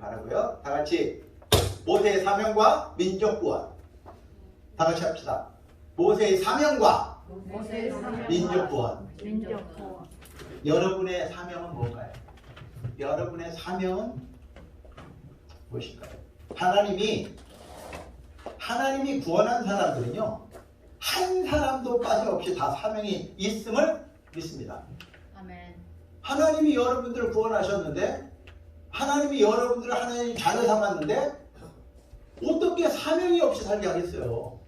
바라고요. 다 같이 모세의 사명과 민족 구원. 다 같이 합시다. 모세의 사명과 민족 구원. 여러분의 사명은 뭔가요? 여러분의 사명은 무엇일까요? 하나님이 구원한 사람들은요, 한 사람도 빠짐없이 다 사명이 있음을 믿습니다. 아멘. 하나님이 여러분들을 구원하셨는데, 하나님이 여러분들을 하나님 자녀 삼았는데, 어떻게 사명이 없이 살게 하겠어요?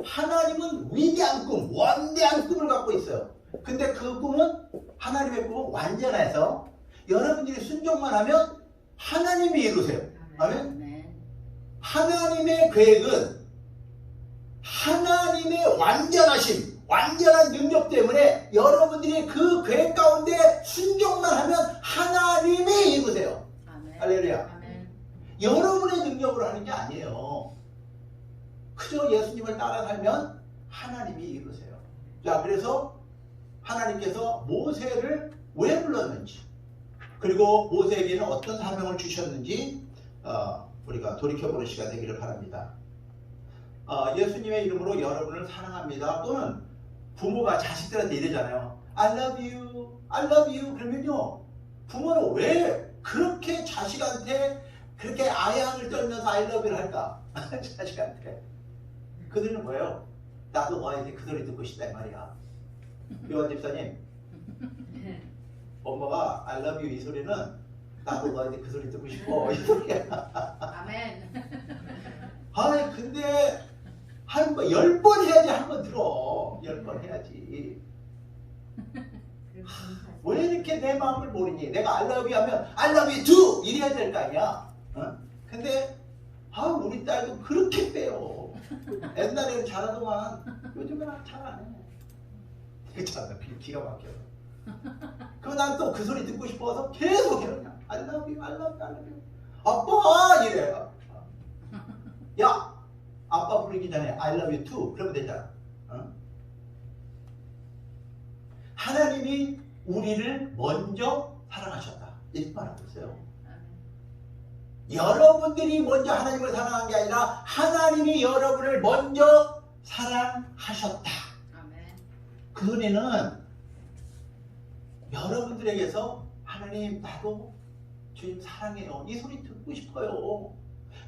하나님은 위대한 꿈, 원대한 꿈을 갖고 있어요. 근데 그 꿈은, 하나님의 꿈은 완전해서 여러분들이 순종만 하면 하나님이 이루세요. 아멘? 하나님의 계획은 하나님의 완전하심, 완전한 능력 때문에 여러분들이 그 계획 가운데 순종만 하면 하나님이 이루세요. 아멘. 할렐루야. 아멘. 여러분의 능력으로 하는 게 아니에요. 그저 예수님을 따라 살면 하나님이 이루세요. 자, 그래서 하나님께서 모세를 왜 불렀는지, 그리고 모세에게는 어떤 사명을 주셨는지 우리가 돌이켜보는 시간 되기를 바랍니다. 예수님의 이름으로 여러분을 사랑합니다. 또는 부모가 자식들한테 이러잖아요. I love you, I love you. 그러면요, 부모는 왜 그렇게 자식한테 그렇게 아양을 떨면서 I love you를 할까? 자식한테. 그 소리는 뭐예요? 나도 너한테 그 소리 듣고 싶다 이 말이야. 요한 집사님, 엄마가 I love you 이 소리는 나도 너한테 그 소리 듣고 싶어 이 소리야. 아멘. 아니 근데 한 번 10번 해야지 한 번 들어. 10번 해야지. 왜 이렇게 내 마음을 모르니? 내가 I love you 하면 I love you too 이래야 될 거 아니야. 어? 근데 우리 딸도 그렇게 빼요. 옛날에는 잘하더만 요즘은 잘 안 해. 그렇잖아. 기가 막혀서. 그럼 난 또 그 소리 듣고 싶어서 계속 해요. 그냥 I love you, I love you, I love you. 아빠 이래요. 야, 아빠 부르기 전에 I love you too 그러면 되잖아. 어? 하나님이 우리를 먼저 사랑하셨다 이렇게 말하고 있어요. 여러분들이 먼저 하나님을 사랑한 게 아니라 하나님이 여러분을 먼저 사랑하셨다. 그 소리는 여러분들에게서 하나님 나도 주님 사랑해요 이 소리 듣고 싶어요.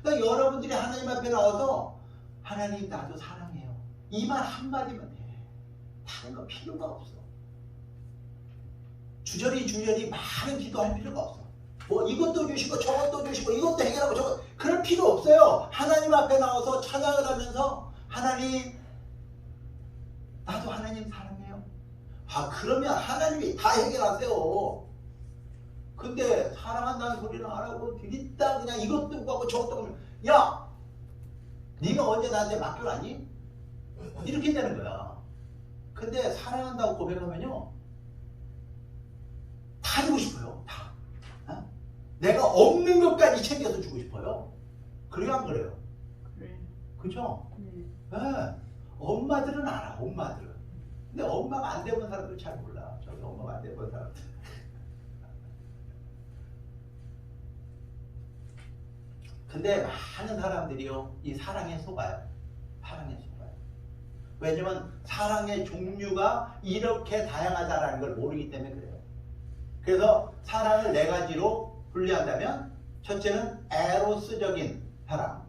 그러니까 여러분들이 하나님 앞에 나와서 하나님 나도 사랑해요 이 말 한마디면 돼. 다른 거 필요가 없어. 주저리 많은 기도할 필요가 없어. 뭐 이것도 주시고 저것도 주시고 이것도 해결하고 저것 그럴 필요 없어요. 하나님 앞에 나와서 찬양을 하면서 하나님 나도 하나님 사랑해요. 그러면 하나님이 다 해결하세요. 근데 사랑한다는 소리는 안 하고 있다 그냥 이것도 하고 저것도 하고 야 네가 언제 나한테 맡겨놨니? 이렇게 되는 거야. 근데 사랑한다고 고백하면요 다 주고 싶어요. 다. 어? 내가 없는 것까지 챙겨서 주고 싶어요. 그래요 안 그래요? 그래. 그죠? 네. 엄마들은 알아. 엄마들은. 근데 엄마가 안 돼본 사람들 잘 몰라. 저기 엄마가 안 돼본 사람들. 근데 많은 사람들이요 이 사랑에 속아요. 사랑에 속아요. 왜냐면 사랑의 종류가 이렇게 다양하다는 걸 모르기 때문에 그래요. 그래서 사랑을 4가지로 분류한다면 첫째는 에로스적인 사랑,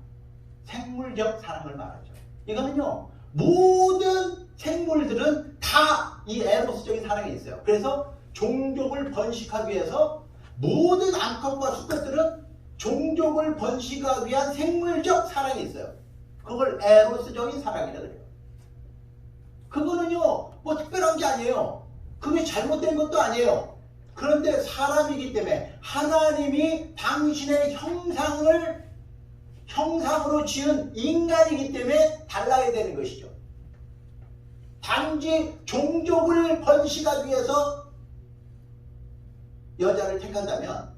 생물적 사랑을 말하죠. 이거는요 모든 생물들은 다 이 에로스적인 사랑이 있어요. 그래서 종족을 번식하기 위해서 모든 암컷과 수컷들은 종족을 번식하기 위한 생물적 사랑이 있어요. 그걸 에로스적인 사랑이라 그래요. 그거는요 뭐 특별한 게 아니에요. 그게 잘못된 것도 아니에요. 그런데 사람이기 때문에 하나님이 당신의 형상으로 지은 인간이기 때문에 달라야 되는 것이죠. 단지 종족을 번식하기 위해서 여자를 택한다면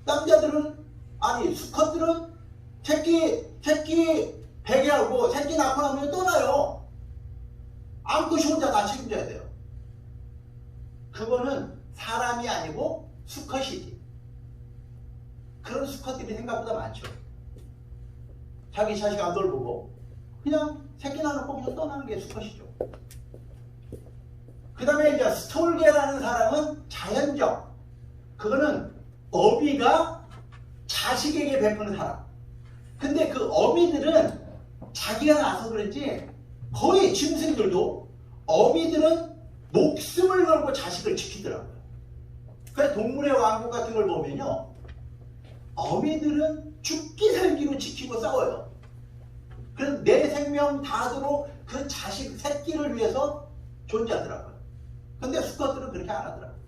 남자들은 수컷들은 새끼 배개하고 새끼 낳고 나면 떠나요. 암컷이 혼자 다 책임져야 돼요. 그거는 사람이 아니고 수컷이지. 그런 수컷들이 생각보다 많죠. 자기 자식 안 돌보고 그냥 새끼 낳아놓고 그냥 떠나는 게 수컷이죠. 그 다음에 이제 스톨게라는 사람은 자연적. 그거는 어미가 자식에게 베푸는 사람. 근데 그 어미들은 자기가 나서 그런지 거의 짐승들도 어미들은 목숨을 걸고 자식을 지키더라고요. 그래서 동물의 왕국 같은 걸 보면요. 어미들은 죽기 살기로 지키고 싸워요. 그래서 내 생명 다하도록 그 자식 새끼를 위해서 존재하더라고요. 근데 수컷들은 그렇게 안 하더라고요.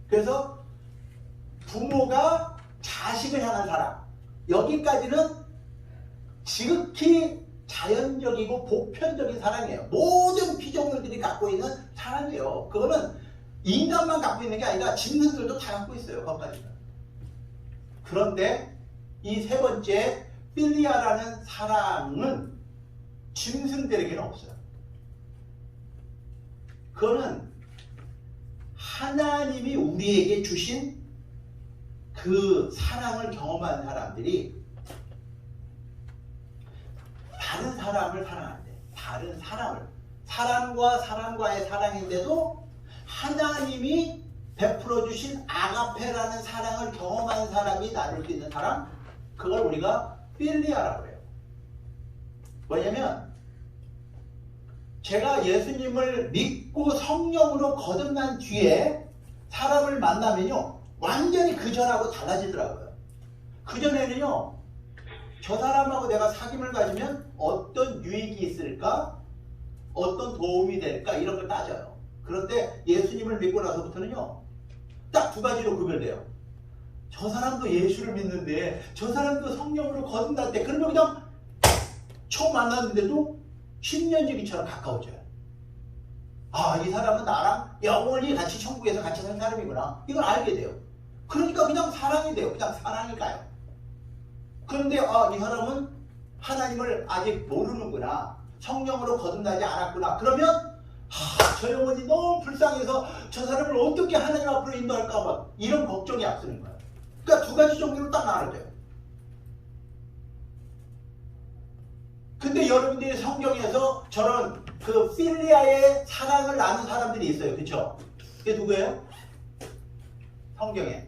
그래서 부모가 자식을 향한 사랑, 여기까지는 지극히 자연적이고 보편적인 사랑이에요. 모든 피조물들이 갖고 있는 사랑이에요. 그거는 인간만 갖고 있는 게 아니라 짐승들도 다 갖고 있어요. 거기까지는. 그런데 이 세 번째 필리아라는 사랑은 짐승들에게는 없어요. 그거는 하나님이 우리에게 주신 그 사랑을 경험한 사람들이 다른 사람을 사랑한대. 다른 사람을. 사람과 사람과의 사랑인데도 하나님이 베풀어 주신 아가페라는 사랑을 경험한 사람이 나눌 수 있는 사람, 그걸 우리가 필리아라고 해요. 뭐냐면 제가 예수님을 믿고 성령으로 거듭난 뒤에 사람을 만나면요 완전히 그전하고 달라지더라고요. 그전에는요 저 사람하고 내가 사귐을 가지면 어떤 유익이 있을까? 어떤 도움이 될까? 이런 걸 따져요. 그런데 예수님을 믿고 나서부터는요 딱 두 가지로 구별돼요. 저 사람도 예수를 믿는데 저 사람도 성령으로 거듭났대. 그러면 그냥 처음 만났는데도 10년 지기처럼 가까워져요. 아, 이 사람은 나랑 영원히 같이 천국에서 같이 산 사람이구나. 이걸 알게 돼요. 그러니까 그냥 사랑이 돼요. 그냥 사랑이 가요. 그런데 이 사람은 하나님을 아직 모르는구나. 성령으로 거듭나지 않았구나. 그러면 저 영혼이 너무 불쌍해서 저 사람을 어떻게 하나님 앞으로 인도할까 봐 이런 걱정이 앞서는 거예요. 그러니까 두 가지 종류로 딱 나눠져요. 근데 여러분들이 성경에서 저런 그 필리아의 사랑을 나눈 사람들이 있어요. 그쵸? 그게 누구예요? 성경에.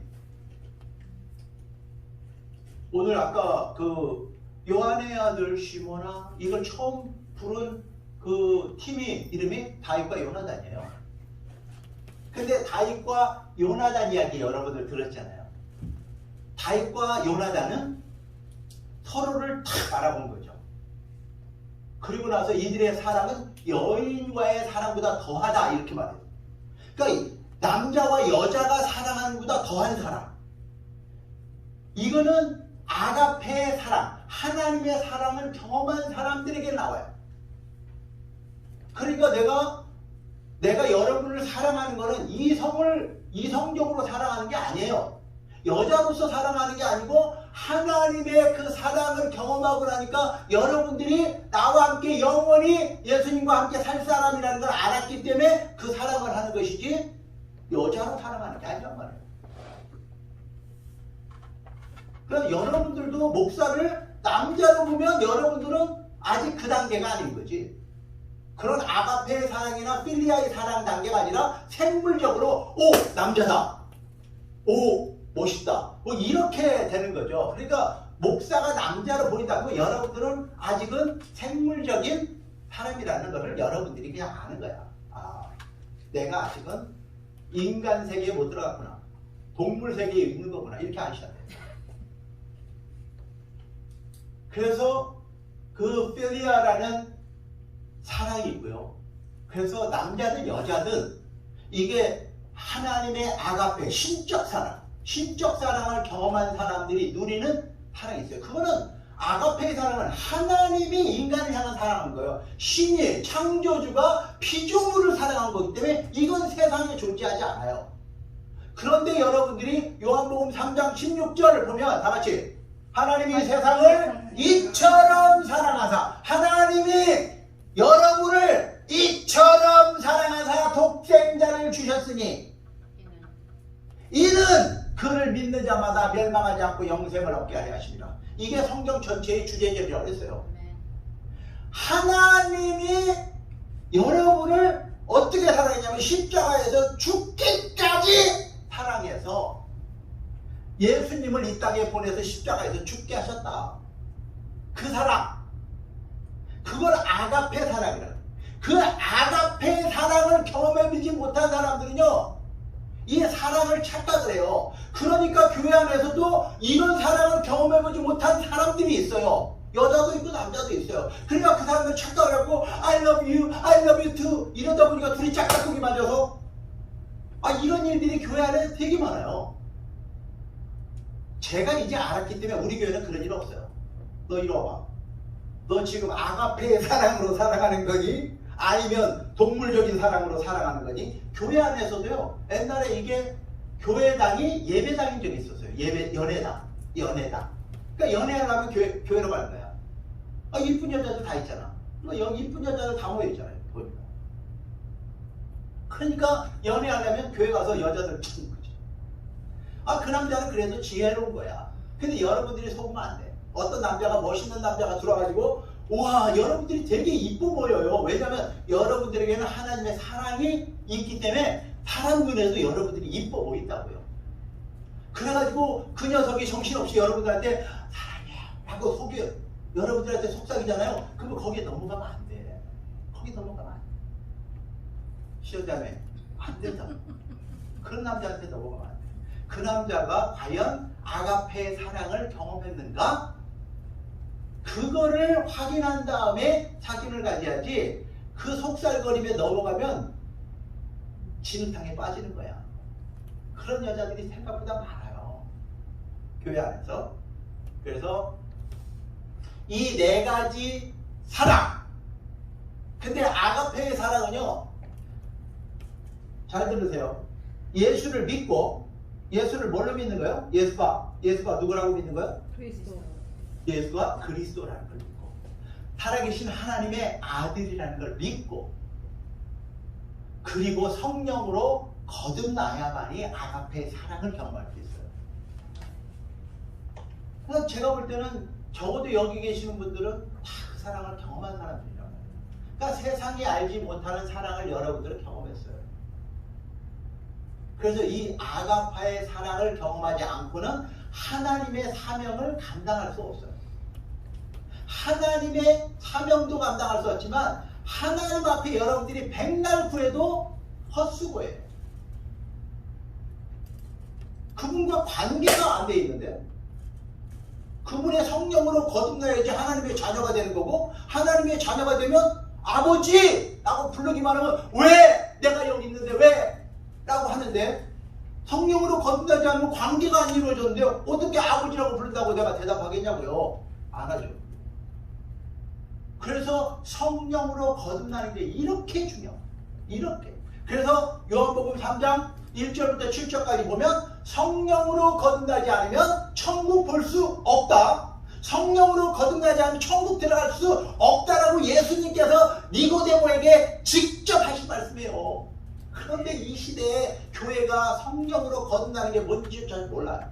오늘 아까 그 요한의 아들 시몬아 이걸 처음 부른 그 팀이 이름이 다윗과 요나단이에요. 근데 다윗과 요나단 이야기 여러분들 들었잖아요. 다윗과 요나단은 서로를 탁 알아본 거죠. 그리고 나서 이들의 사랑은 여인과의 사랑보다 더하다 이렇게 말해요. 그러니까 남자와 여자가 사랑하는 것보다 더한 사랑. 이거는 아가페의 사랑, 하나님의 사랑을 경험한 사람들에게 나와요. 그러니까 내가 여러분을 사랑하는 것은 이성적으로 사랑하는 게 아니에요. 여자로서 사랑하는 게 아니고 하나님의 그 사랑을 경험하고 나니까 여러분들이 나와 함께 영원히 예수님과 함께 살 사람이라는 걸 알았기 때문에 그 사랑을 하는 것이지 여자로 사랑하는 게 아니란 말이에요. 그래서 여러분들도 목사를 남자로 보면 여러분들은 아직 그 단계가 아닌 거지. 그런 아가페의 사랑이나 필리아의 사랑 단계가 아니라 생물적으로 남자다. 멋있다. 이렇게 되는 거죠. 그러니까 목사가 남자로 보인다고 여러분들은 아직은 생물적인 사람이라는 것을 여러분들이 그냥 아는 거야. 내가 아직은 인간 세계에 못 들어갔구나. 동물 세계에 있는 거구나. 이렇게 아셔야 돼요. 그래서 그 필리아라는 사랑이 있고요. 그래서 남자든 여자든 이게 하나님의 아가페, 신적 사랑을 경험한 사람들이 누리는 사랑이 있어요. 그거는 아가페의 사랑은 하나님이 인간을 향한 사랑한 거예요. 신이, 창조주가 피조물을 사랑한 거기 때문에 이건 세상에 존재하지 않아요. 그런데 여러분들이 요한복음 3장 16절을 보면 다 같이 하나님이 세상을 이처럼 사랑하사 하나님이 여러분을 이처럼 사랑하사 독생자를 주셨으니 이는 그를 믿는 자마다 멸망하지 않고 영생을 얻게 하려 하십니다. 이게 성경 전체의 주제절이라고 했어요. 아멘. 하나님이 여러분을 어떻게 사랑했냐면 십자가에서 죽기까지 사랑해서 예수님을 이 땅에 보내서 십자가에서 죽게 하셨다. 그 사랑, 그걸 아가페 사랑이라. 그 아가페 사랑을 경험해보지 못한 사람들은요, 이 사랑을 착각을 해요. 그러니까 교회 안에서도 이런 사랑을 경험해보지 못한 사람들이 있어요. 여자도 있고 남자도 있어요. 그러니까 그 사람들 착각을 하고 I love you, I love you too 이러다 보니까 둘이 짝짝꿍이 맞아서 이런 일들이 교회 안에 되게 많아요. 제가 이제 알았기 때문에 우리 교회는 그런 일 없어요. 너 이리 와봐. 너 지금 아가페의 사랑으로 살아가는 거니? 아니면 동물적인 사랑으로 살아가는 거니? 교회 안에서도요, 옛날에 이게 교회당이 예배당인 적이 있었어요. 연회당. 그러니까 연애하려면 교회로 가는 거야. 이쁜 여자들 다 있잖아. 이쁜 여자들 다 모여있잖아요. 보니까. 그러니까 연애하려면 교회 가서 여자들 찾는 거지. 그 남자는 그래도 지혜로운 거야. 근데 여러분들이 속으면 안 돼. 어떤 남자가, 멋있는 남자가 들어와가지고 와, 여러분들이 되게 이뻐 보여요. 왜냐면 여러분들에게는 하나님의 사랑이 있기 때문에 사람 눈에도 여러분들이 이뻐 보인다고요. 그래가지고 그 녀석이 정신없이 여러분들한테 사랑해 하고 여러분들한테 속삭이잖아요. 그러면 거기에 넘어가면 안 돼. 거기 넘어가면 안 돼. 시원자매, 안 된다. 그런 남자한테 넘어가면 안 돼. 그 남자가 과연 아가페의 사랑을 경험했는가? 그거를 확인한 다음에 사귐을 가져야지. 그 속살거림에 넘어가면 진흙탕에 빠지는 거야. 그런 여자들이 생각보다 많아요. 교회 안에서. 그래서 이 네 가지 사랑. 근데 아가페의 사랑은요, 잘 들으세요. 예수를 믿고, 예수를 뭘로 믿는 거예요? 예수가 누구라고 믿는 거예요? 그리스도. 예수가 그리스도라는 걸 믿고, 살아계신 하나님의 아들이라는 걸 믿고, 그리고 성령으로 거듭나야만이 아가페의 사랑을 경험할 수 있어요. 그래서 제가 볼 때는 적어도 여기 계시는 분들은 다 그 사랑을 경험한 사람들이란 말이에요. 그러니까 세상이 알지 못하는 사랑을 여러분들은 경험했어요. 그래서 이 아가파의 사랑을 경험하지 않고는 하나님의 사명을 감당할 수 없어요. 하나님의 사명도 감당할 수 없지만 하나님 앞에 여러분들이 백날 구해도 헛수고예요. 그분과 관계가 안 돼 있는데, 그분의 성령으로 거듭나야지 하나님의 자녀가 되는 거고, 하나님의 자녀가 되면 아버지! 라고 부르기만 하면 왜? 내가 여기 있는데 왜? 라고 하는데, 성령으로 거듭나지 않으면 관계가 안 이루어졌는데 어떻게 아버지라고 부른다고 내가 대답하겠냐고요. 안 하죠. 그래서 성령으로 거듭나는 게 이렇게 중요해요. 이렇게. 그래서 요한복음 3장 1절부터 7절까지 보면 성령으로 거듭나지 않으면 천국 볼 수 없다. 성령으로 거듭나지 않으면 천국 들어갈 수 없다라고 예수님께서 니고데모에게 직접 하신 말씀이에요. 그런데 이 시대에 교회가 성령으로 거듭나는 게 뭔지조차 몰라요.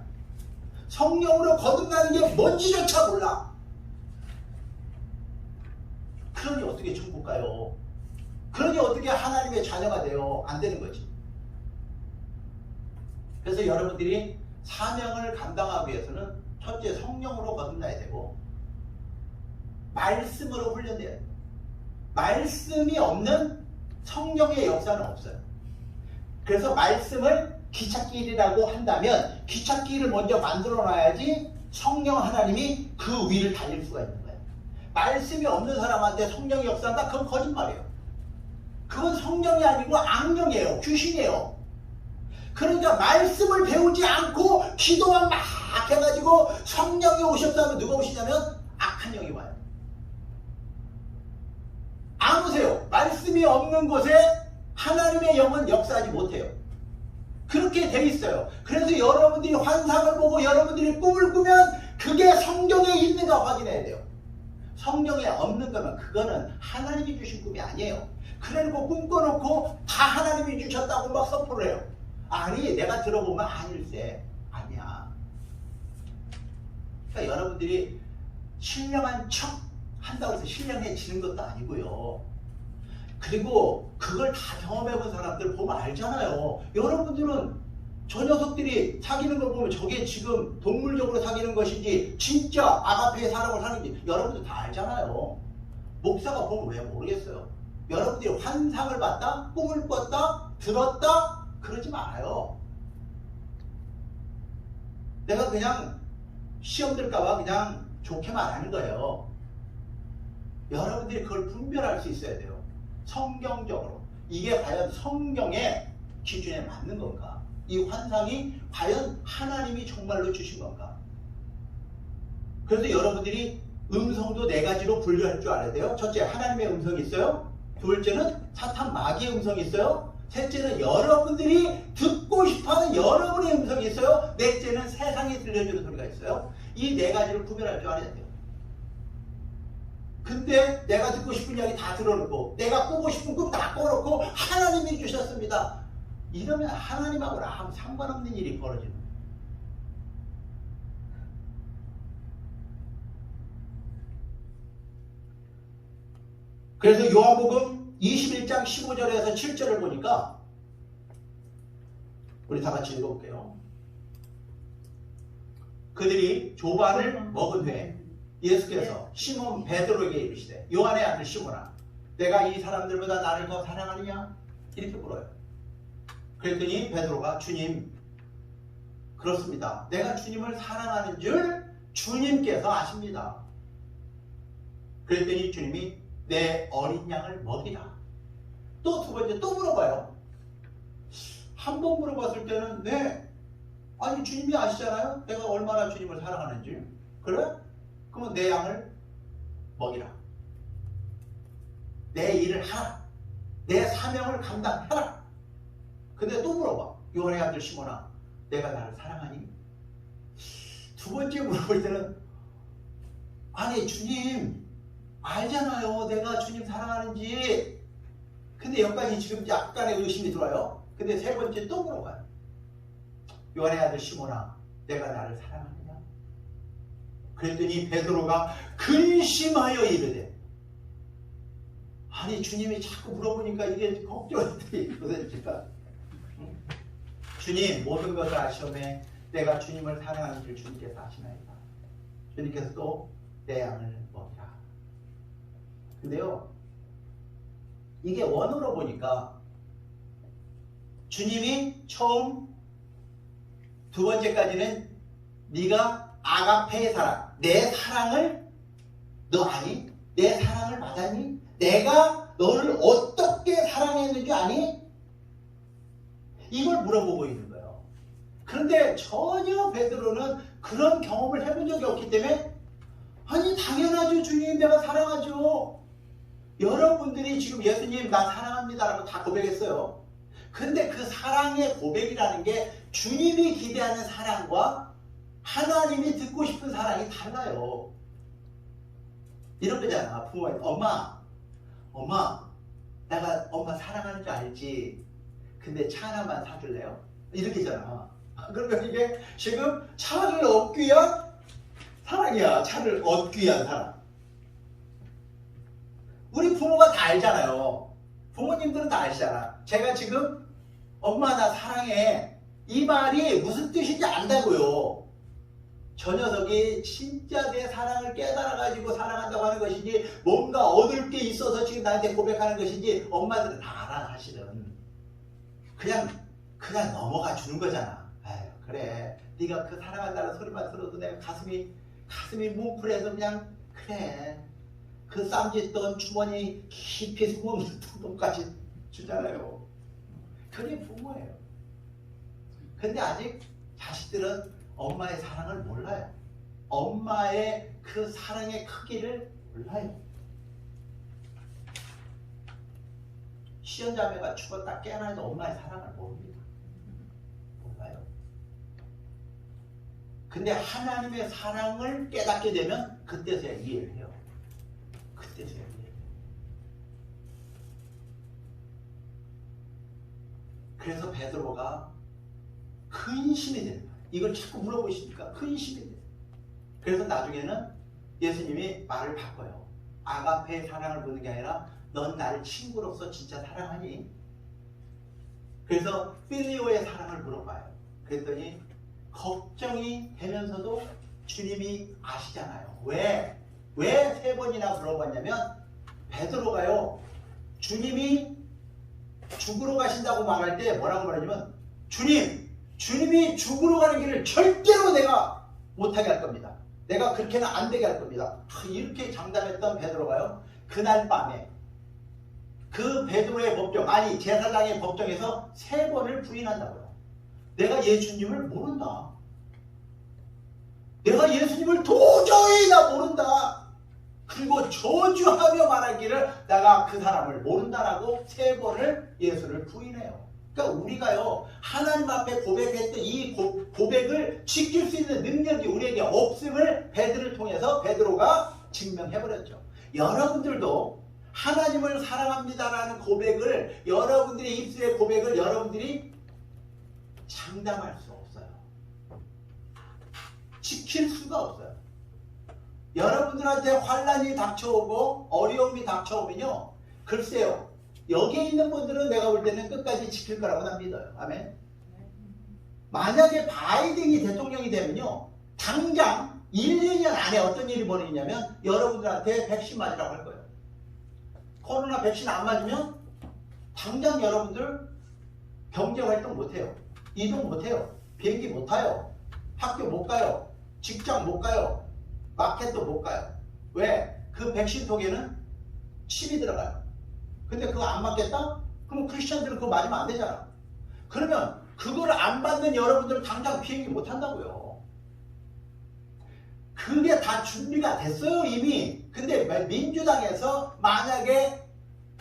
성령으로 거듭나는 게 뭔지조차 몰라. 그러니 어떻게 천국 가요? 그러니 어떻게 하나님의 자녀가 돼요? 안 되는 거지. 그래서 여러분들이 사명을 감당하기 위해서는 첫째 성령으로 거듭나야 되고, 말씀으로 훈련돼야 돼요. 말씀이 없는 성령의 역사는 없어요. 그래서 말씀을 기찻길이라고 한다면 기찻길을 먼저 만들어 놔야지 성령 하나님이 그 위를 달릴 수가 있는 거예요. 말씀이 없는 사람한테 성령의 역사한다? 그건 거짓말이에요. 그건 성령이 아니고 악령이에요. 귀신이에요. 그러니까 말씀을 배우지 않고 기도만 막 해가지고 성령이 오셨다면 누가 오시냐면 악한 영이 와요. 안 오세요. 말씀이 없는 곳에 하나님의 영은 역사하지 못해요. 그렇게 돼 있어요. 그래서 여러분들이 환상을 보고 여러분들이 꿈을 꾸면 그게 성경에 있는가 확인해야 돼요. 성경에 없는 거면 그거는 하나님이 주신 꿈이 아니에요. 그래놓고 꿈 꿔놓고 다 하나님이 주셨다고 막 선포를 해요. 아니, 내가 들어보면 아닐세. 그러니까 여러분들이 신령한 척 한다고 해서 신령해지는 것도 아니고요. 그리고 그걸 다 경험해본 사람들 보면 알잖아요. 여러분들은 저 녀석들이 사귀는 걸 보면 저게 지금 동물적으로 사귀는 것인지 진짜 아가페의 사랑을 사는지 여러분들 다 알잖아요. 목사가 보면 왜 모르겠어요. 여러분들이 환상을 봤다, 꿈을 꿨다, 들었다 그러지 말아요. 내가 그냥 시험 들까봐 그냥 좋게 말하는 거예요. 여러분들이 그걸 분별할 수 있어야 돼요. 성경적으로 이게 과연 성경의 기준에 맞는 건가? 이 환상이 과연 하나님이 정말로 주신 건가? 그래서 여러분들이 음성도 네 가지로 분류할 줄 알아야 돼요. 첫째, 하나님의 음성이 있어요. 둘째는 사탄 마귀의 음성이 있어요. 셋째는 여러분들이 듣고 싶어하는 여러분의 음성이 있어요. 넷째는 세상이 들려주는 소리가 있어요. 이 네 가지를 구별할 줄 알아야 돼요. 근데 내가 듣고 싶은 이야기 다 들어놓고 내가 꾸고 싶은 꿈 다 꿔놓고 하나님이 주셨습니다. 이러면 하나님하고는 아무 상관없는 일이 벌어지는 거예요. 그래서 요한복음 21장 15절에서 7절을 보니까 우리 다 같이 읽어볼게요. 그들이 조반을 먹은 후에 예수께서 시몬 베드로에게 이르시되 요한의 아들 시몬아 내가 이 사람들보다 나를 더 사랑하느냐? 이렇게 물어요. 그랬더니 베드로가 주님 그렇습니다. 내가 주님을 사랑하는 줄 주님께서 아십니다. 그랬더니 주님이 내 어린 양을 먹이라. 또 두 번째 또 물어봐요. 한 번 물어봤을 때는 네. 아니 주님이 아시잖아요. 내가 얼마나 주님을 사랑하는지. 그래? 그러면 내 양을 먹이라. 내 일을 하라. 내 사명을 감당하라. 근데 또 물어봐. 요한의 아들 시몬아 내가 나를 사랑하니? 두 번째 물어볼 때는 아니 주님 알잖아요. 내가 주님 사랑하는지. 근데 여기까지 지금 약간의 의심이 들어요. 근데 세 번째 또 물어봐요. 요한의 아들 시몬아 내가 나를 사랑하느냐? 그랬더니 베드로가 근심하여 이르되 아니 주님이 자꾸 물어보니까 이게 걱정이 도대체가 주님 모든 것을 아시오매 내가 주님을 사랑하는 줄 주님께서 아시나이다. 주님께서 또 내 양을 먹이라. 근데요 이게 원어로 보니까 주님이 처음 두 번째까지는 네가 아가페의 사랑 내 사랑을 너 아니? 내 사랑을 받았니? 내가 너를 어떻게 사랑했는지 아니? 이걸 물어보고 있는 거예요. 그런데 전혀 베드로는 그런 경험을 해본 적이 없기 때문에 아니 당연하죠 주님 내가 사랑하죠. 여러분들이 지금 예수님 나 사랑합니다 라고 다 고백했어요. 근데 그 사랑의 고백이라는 게 주님이 기대하는 사랑과 하나님이 듣고 싶은 사랑이 달라요. 이런 거잖아. 부모님 엄마 내가 엄마 사랑하는 줄 알지. 근데 차 하나만 사줄래요? 이렇게잖아. 그러면 이게 지금 차를 얻기 위한 사랑이야. 차를 얻기 위한 사랑. 우리 부모가 다 알잖아요. 부모님들은 다 아시잖아. 제가 지금 엄마 나 사랑해 이 말이 무슨 뜻인지 안다고요. 저 녀석이 진짜 내 사랑을 깨달아가지고 사랑한다고 하는 것인지 뭔가 얻을 게 있어서 지금 나한테 고백하는 것인지 엄마들은 다 알아 사실은. 그냥 넘어가 주는 거잖아. 아유, 그래 네가 그 사랑한다는 소리만 들어도 내가 가슴이 뭉클해서 그냥 그래 그 쌈짓돈 주머니 깊이 숨어있는 돈까지 주잖아요. 그게 부모예요. 근데 아직 자식들은 엄마의 사랑을 몰라요. 엄마의 그 사랑의 크기를 몰라요. 시연자매가 죽었다 깨어나도 엄마의 사랑을 모릅니다. 몰라요. 근데 하나님의 사랑을 깨닫게 되면 그때서야 이해를 해요. 그때서야 이해를 해요. 그래서 베드로가 근심이 되는 거예요. 이걸 자꾸 물어보시니까 근심이 돼요. 그래서 나중에는 예수님이 말을 바꿔요. 아가페의 사랑을 보는 게 아니라 넌 나를 친구로서 진짜 사랑하니? 그래서 필리오의 사랑을 물어봐요. 그랬더니 걱정이 되면서도 주님이 아시잖아요. 왜 3번이나 물어봤냐면 베드로가요. 주님이 죽으러 가신다고 말할 때 뭐라고 말하냐면 주님이 죽으러 가는 길을 절대로 내가 못하게 할 겁니다. 내가 그렇게는 안 되게 할 겁니다. 이렇게 장담했던 베드로가요. 그날 밤에 그 베드로의 법정, 아니 제사장의 법정에서 3번을 부인한다고요. 내가 예수님을 모른다. 내가 예수님을 도저히 나 모른다. 그리고 저주하며 말하기를 내가 그 사람을 모른다라고 3번을 예수를 부인해요. 그러니까 우리가요 하나님 앞에 고백했던 이 고백을 지킬 수 있는 능력이 우리에게 없음을 베드로를 통해서 베드로가 증명해버렸죠. 여러분들도 하나님을 사랑합니다라는 고백을 여러분들의 입술의 고백을 여러분들이 장담할 수 없어요. 지킬 수가 없어요. 여러분들한테 환난이 닥쳐오고 어려움이 닥쳐오면요 글쎄요 여기에 있는 분들은 내가 볼 때는 끝까지 지킬 거라고 난 믿어요. 아멘. 만약에 바이든이 대통령이 되면요 당장 1, 2년 안에 어떤 일이 벌어지냐면 여러분들한테 백신 맞으라고 할 거예요. 코로나 백신 안 맞으면 당장 여러분들 경제활동 못해요. 이동 못해요. 비행기 못 타요. 학교 못 가요. 직장 못 가요. 마켓도 못 가요. 왜? 그 백신 속에는 칩이 들어가요. 근데 그거 안 맞겠다? 그럼 크리스천들은 그거 맞으면 안 되잖아. 그러면 그걸 안 받는 여러분들은 당장 비행기 못 한다고요. 그게 다 준비가 됐어요 이미. 근데 민주당에서 만약에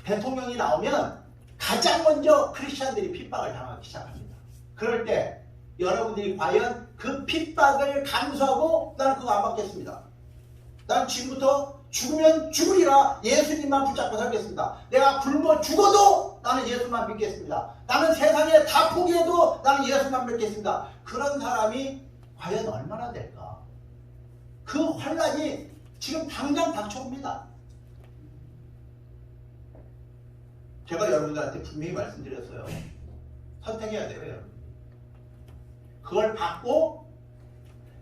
대통령이 나오면 가장 먼저 크리스천들이 핍박을 당하기 시작합니다. 그럴 때 여러분들이 과연 그 핍박을 감수하고 나는 그거 안 받겠습니다. 난 지금부터 죽으면 죽으리라 예수님만 붙잡고 살겠습니다. 내가 굶어 죽어도 나는 예수만 믿겠습니다. 나는 세상에 다 포기해도 나는 예수만 믿겠습니다. 그런 사람이 과연 얼마나 될까? 그 환난이 지금 당장 닥쳐옵니다. 제가 여러분들한테 분명히 말씀드렸어요. 선택해야 돼요 여러분. 그걸 받고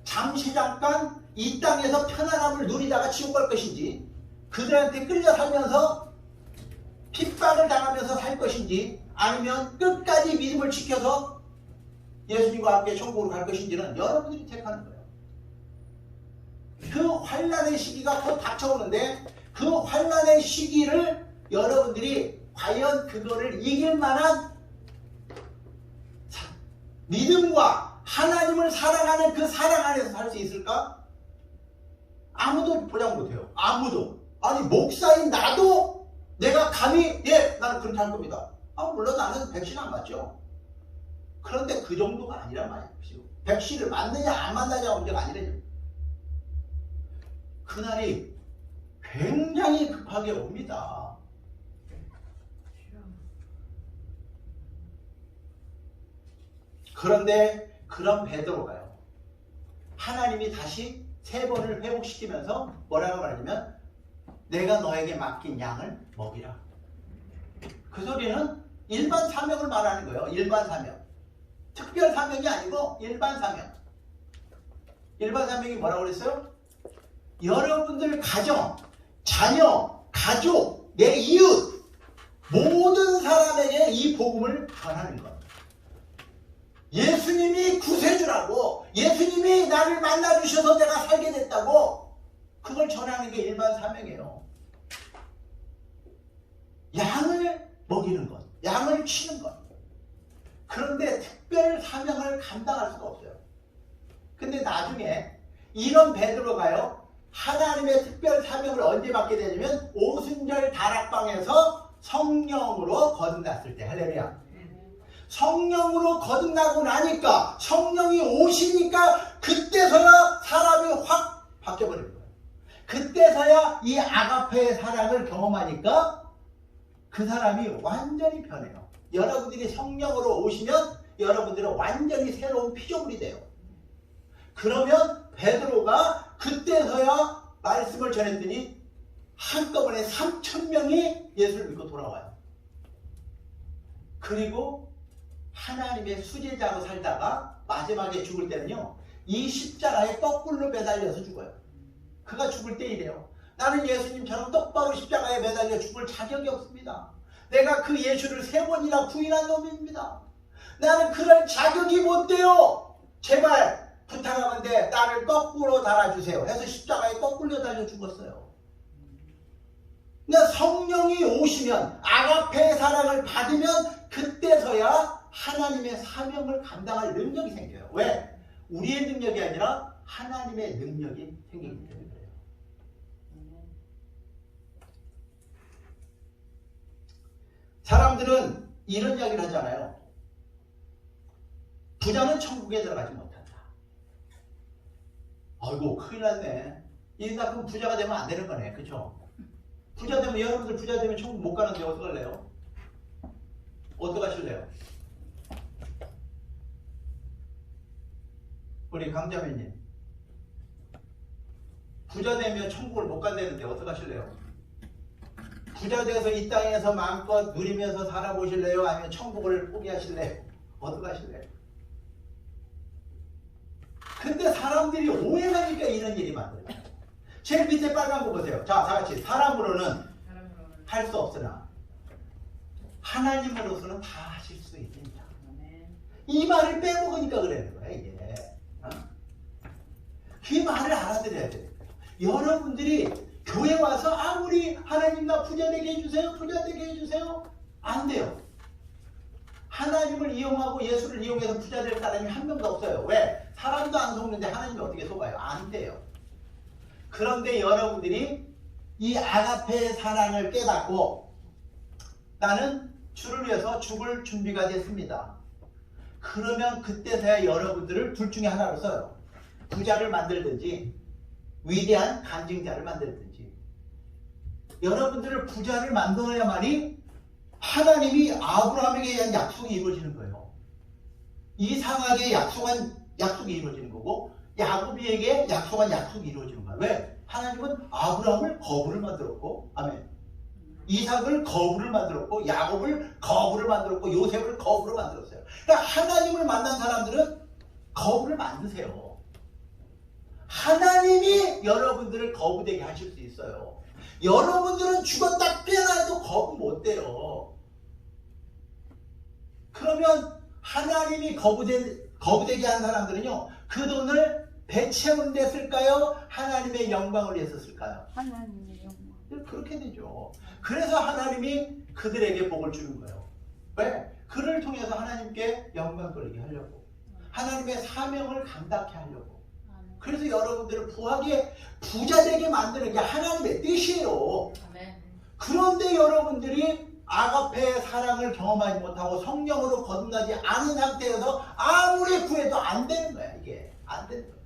잠시 잠깐 이 땅에서 편안함을 누리다가 지옥 갈 것인지 그들한테 끌려 살면서 핍박을 당하면서 살 것인지 아니면 끝까지 믿음을 지켜서 예수님과 함께 천국으로 갈 것인지는 여러분들이 택하는 거예요. 그 환난의 시기가 곧 닥쳐오는데 그 환난의 시기를 여러분들이 과연 그거를 이길 만한 믿음과 하나님을 사랑하는 그 사랑 안에서 살 수 있을까? 아무도 보장 못해요. 아무도. 아니 목사인 나도 내가 감히 나는 그렇게 할 겁니다. 물론 나는 백신 안 맞죠. 그런데 그 정도가 아니란 말이에요. 백신을 맞느냐 안 맞느냐 문제가 아니래요. 그날이 굉장히 급하게 옵니다. 그런데 그런 베드로가요. 하나님이 다시 3번을 회복시키면서 뭐라고 말하냐면 내가 너에게 맡긴 양을 먹이라. 그 소리는 일반 사명을 말하는 거예요. 일반 사명. 특별 사명이 아니고 일반 사명. 일반 사명이 뭐라고 그랬어요? 여러분들 가정, 자녀, 가족, 내 이웃 모든 사람에게 이 복음을 전하는 것. 예수님이 구세주라고 예수님이 나를 만나주셔서 내가 살게 됐다고 그걸 전하는 게 일반 사명이에요. 양을 먹이는 것, 양을 치는 것. 그런데 특별 사명을 감당할 수가 없어요. 근데 나중에 이런 베드로가요 하나님의 특별 사명을 언제 받게 되냐면 오순절 다락방에서 성령으로 거듭났을 때. 할렐루야. 성령으로 거듭나고 나니까 성령이 오시니까 그때서야 사람이 확 바뀌어버린 거예요. 그때서야 이 아가페의 사랑을 경험하니까 그 사람이 완전히 변해요. 여러분들이 성령으로 오시면 여러분들은 완전히 새로운 피조물이 돼요. 그러면 베드로가 그 말씀을 전했더니 한꺼번에 3,000명이 예수를 믿고 돌아와요. 그리고 하나님의 수제자로 살다가 마지막에 죽을 때는요, 이 십자가에 거꾸로 매달려서 죽어요. 그가 죽을 때 이래요. 나는 예수님처럼 똑바로 십자가에 매달려 죽을 자격이 없습니다. 내가 그 예수를 3번이나 부인한 놈입니다. 나는 그럴 자격이 못 돼요. 제발 부탁하는데 나를 거꾸로 달아주세요. 해서 십자가에 거꾸로 달려 죽었어요. 그러니까 성령이 오시면, 아가페의 사랑을 받으면 그때서야 하나님의 사명을 감당할 능력이 생겨요. 왜? 우리의 능력이 아니라 하나님의 능력이 생기기 때문에 그래요. 사람들은 이런 이야기를 하잖아요. 부자는 천국에 들어가지 못한다. 아이고 큰일 났네. 나 그럼 부자가 되면 안 되는 거네. 그죠? 부자 되면, 여러분들 부자 되면 천국 못 가는데 어떡할래요? 어떡하실래요? 우리 강자매님, 부자 되면 천국을 못 간다는데 어떡하실래요? 부자 돼서 이 땅에서 마음껏 누리면서 살아보실래요? 아니면 천국을 포기하실래요? 어떡하실래요? 근데 사람들이 오해하니까 이런 일이 많아요. 제일 밑에 빨간 거 보세요. 자, 다 같이. 사람으로는 할 수 없으나 하나님으로서는 다 하실 수 있습니다. 이 말을 빼먹으니까 그러는 거야, 이게. 이 말을 알아들어야 돼요. 여러분들이 교회 와서 아무리 하나님 나 부자 되게 해주세요, 부자 되게 해주세요, 안 돼요. 하나님을 이용하고 예수를 이용해서 부자 될 사람이 한 명도 없어요. 왜? 사람도 안 속는데 하나님이 어떻게 속아요? 안 돼요. 그런데 여러분들이 이 아가페의 사랑을 깨닫고 나는 주를 위해서 죽을 준비가 됐습니다. 그러면 그때서야 여러분들을 둘 중에 하나로 써요. 부자를 만들든지 위대한 간증자를 만들든지. 여러분들을 부자를 만들어야만이 하나님이 아브라함에게 대한 약속이 이루어지는 거예요. 이삭에게 약속한 약속이 이루어지는 거고, 야곱에게 약속한 약속이 이루어지는 거예요. 왜? 하나님은 아브라함을 거부를 만들었고, 아멘. 이삭을 거부를 만들었고, 야곱을 거부를 만들었고, 요셉을 거부를 만들었어요. 그러니까 하나님을 만난 사람들은 거부를 만드세요. 하나님이 여러분들을 거부되게 하실 수 있어요. 여러분들은 죽었다 깨어나도 거부 못 돼요. 그러면 하나님이 거부되게 한 사람들은요, 그 돈을 배 채우는 데 쓸까요? 하나님의 영광을 위해서 쓸까요? 하나님의 영광. 그렇게 되죠. 그래서 하나님이 그들에게 복을 주는 거예요. 왜? 그를 통해서 하나님께 영광 돌리게 하려고, 하나님의 사명을 감당케 하려고. 그래서 여러분들을 부하게 부자 되게 만드는 게 하나님의 뜻이에요. 그런데 여러분들이 아가페의 사랑을 경험하지 못하고 성령으로 거듭나지 않은 상태에서 아무리 구해도 안 되는 거야. 이게 안 되는 거야.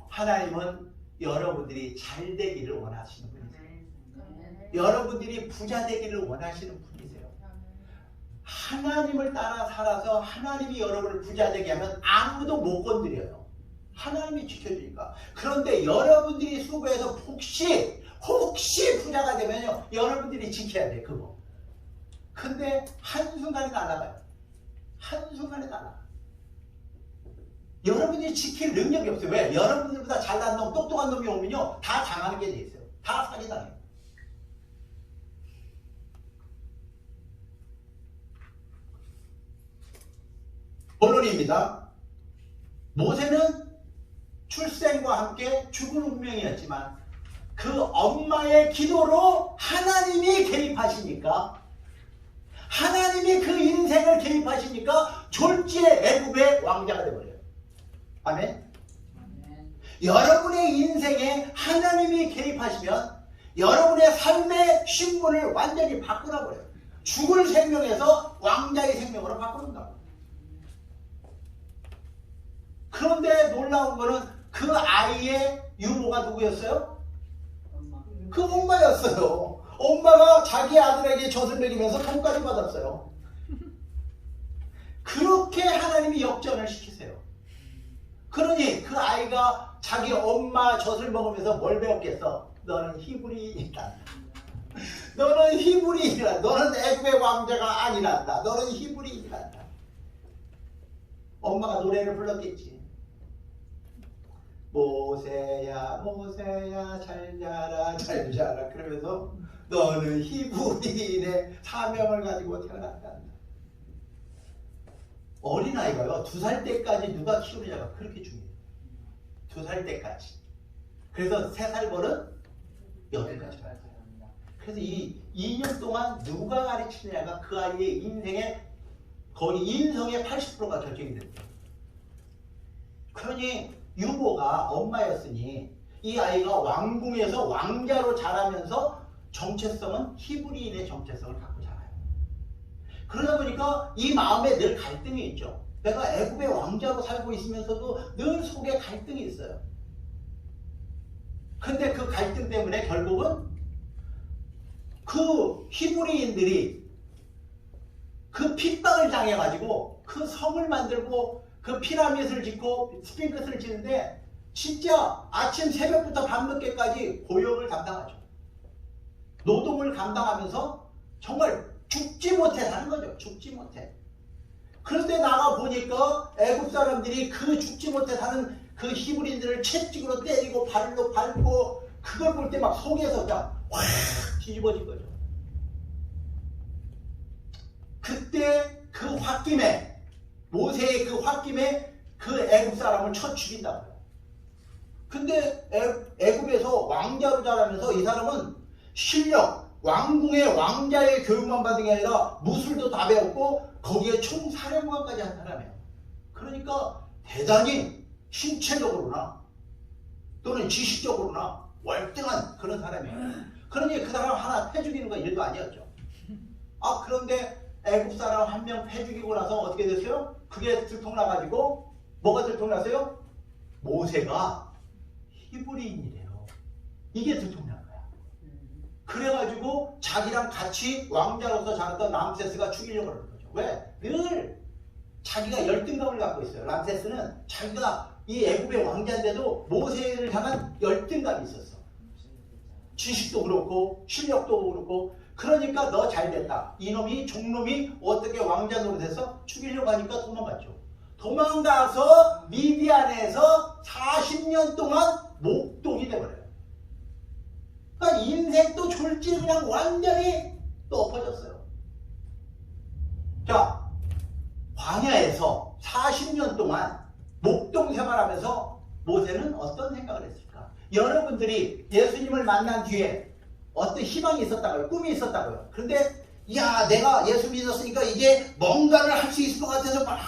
하나님은 여러분들이 잘 되기를 원하시는 분이세요. 여러분들이 부자 되기를 원하시는 분이세요. 하나님을 따라 살아서 하나님이 여러분을 부자 되게 하면 아무도 못 건드려요. 하나님이 지켜주니까. 그런데 여러분들이 수고해서 혹시 부자가 되면요, 여러분들이 지켜야 돼, 그거. 근데 한순간에 날아가요. 한순간에 날아가요. 여러분이 지킬 능력이 없어요. 왜? 여러분들보다 잘난 놈, 똑똑한 놈이 오면요, 다 당하는 게 돼 있어요. 다 사기당해요. 본론입니다. 모세는 출생과 함께 죽은 운명이었지만 그 엄마의 기도로 하나님이 개입하시니까, 하나님이 그 인생을 개입하시니까 졸지에 애굽의 왕자가 되어버려요. 아멘. 여러분의 인생에 하나님이 개입하시면 여러분의 삶의 신분을 완전히 바꾸어버려요. 죽을 생명에서 왕자의 생명으로 바꾸는다고. 그런데 놀라운 거는 그 아이의 유모가 누구였어요? 그 엄마였어요. 엄마가 자기 아들에게 젖을 먹이면서 돈까지 받았어요. 그렇게 하나님이 역전을 시키세요. 그러니 그 아이가 자기 엄마 젖을 먹으면서 뭘 배웠겠어? 너는 히브리인이다. 너는 히브리인이다. 너는 애굽의 왕자가 아니란다. 너는 히브리인이란다. 엄마가 노래를 불렀겠지. 모세야 모세야 잘 자라 잘 자라 그러면서 너는 히브리인의 사명을 가지고 태어났다. 어린아이가요 2살 때까지 누가 키우느냐가 그렇게 중요해요. 2살 때까지. 그래서 3살 버는 8까지. 그래서 이 2년 동안 누가 가르치느냐가 그 아이의 인생의 거의 인성의 80%가 결정이 됩니다. 그러니 유보가 엄마였으니 이 아이가 왕궁에서 왕자로 자라면서 정체성은 히브리인의 정체성을 갖고 자라요. 그러다 보니까 이 마음에 늘 갈등이 있죠. 내가 애굽의 왕자로 살고 있으면서도 늘 속에 갈등이 있어요. 근데 그 갈등 때문에 결국은 그 히브리인들이 그 핍박을 당해가지고 그 성을 만들고 그 피라밋을 짓고 스핑크스를 짓는데 진짜 아침 새벽부터 밤늦게까지 고역을 감당하죠. 노동을 감당하면서 정말 죽지 못해 사는 거죠. 죽지 못해. 그런데 나가 보니까 애굽 사람들이 그 죽지 못해 사는 그 히브리인들을 채찍으로 때리고 발로 밟고 그걸 볼 때 막 속에서 그냥 확 뒤집어진 거죠. 그때 그 홧김에 모세의 그 홧김에 그 애굽 사람을 쳐 죽인다고요. 근데 애굽에서 왕자로 자라면서 이 사람은 실력, 왕궁의 왕자의 교육만 받은 게 아니라 무술도 다 배웠고 거기에 총사령관까지 한 사람이에요. 그러니까 대단히 신체적으로나 또는 지식적으로나 월등한 그런 사람이에요. 그러니 그 사람 하나 패 죽이는 건 일도 아니었죠. 그런데 애굽 사람 한 명 패 죽이고 나서 어떻게 됐어요? 그게 들통나가지고 뭐가 들통났어요? 모세가 히브리인이래요. 이게 들통난 거야. 그래가지고 자기랑 같이 왕자로서 자랐던 람세스가 죽이려고 그러는 거죠. 왜? 늘 자기가 열등감을 갖고 있어요. 람세스는 자기가 이 애굽의 왕자인데도 모세를 향한 열등감이 있었어. 지식도 그렇고 실력도 그렇고. 그러니까 너 잘됐다. 이놈이 종놈이 어떻게 왕자 노릇해서 죽이려고 하니까 도망갔죠. 도망가서 미디안에서 40년 동안 목동이 돼버려요. 그러니까 인생도 졸지 그냥 완전히 또 엎어졌어요. 자, 광야에서 40년 동안 목동 생활하면서 모세는 어떤 생각을 했을까? 여러분들이 예수님을 만난 뒤에 어떤 희망이 있었다고요? 꿈이 있었다고요? 그런데 야 내가 예수 믿었으니까 이게 뭔가를 할 수 있을 것 같아서 막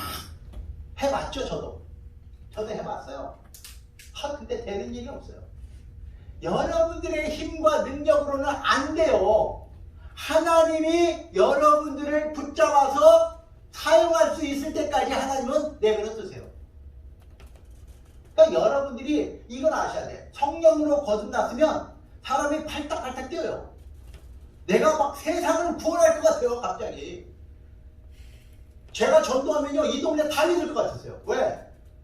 해봤죠. 저도 해봤어요. 근데 되는 일이 없어요. 여러분들의 힘과 능력으로는 안 돼요. 하나님이 여러분들을 붙잡아서 사용할 수 있을 때까지 하나님은 내버려 두세요. 그러니까 여러분들이 이걸 아셔야 돼. 성령으로 거듭났으면 사람이 팔딱팔딱 뛰어요. 내가 막 세상을 구원할 것 같아요. 갑자기. 제가 전도하면요 이 동네 달리들 것 같았어요. 왜?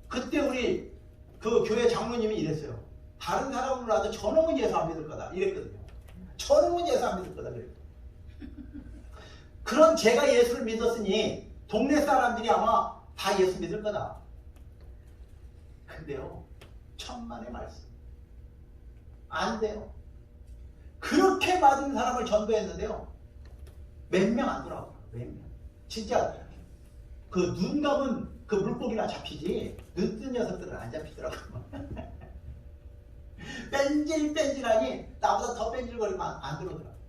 그때 우리 그 교회 장로님이 이랬어요. 다른 사람으로 나도 저놈은 예수 안 믿을 거다 이랬거든요. 저놈은 예수 안 믿을 거다 그랬거든요. 그런 제가 예수를 믿었으니 동네 사람들이 아마 다 예수 믿을 거다. 근데요 천만의 말씀 안 돼요. 그렇게 맞은 사람을 전도했는데요 몇 명 안 돌아오더라고요. 몇 명. 진짜 그 눈 감은 그 물고기나 잡히지 눈 뜬 녀석들은 안 잡히더라고요. 뺀질뺀질하니 나보다 더 뺀질거리면 안 들어오더라고요.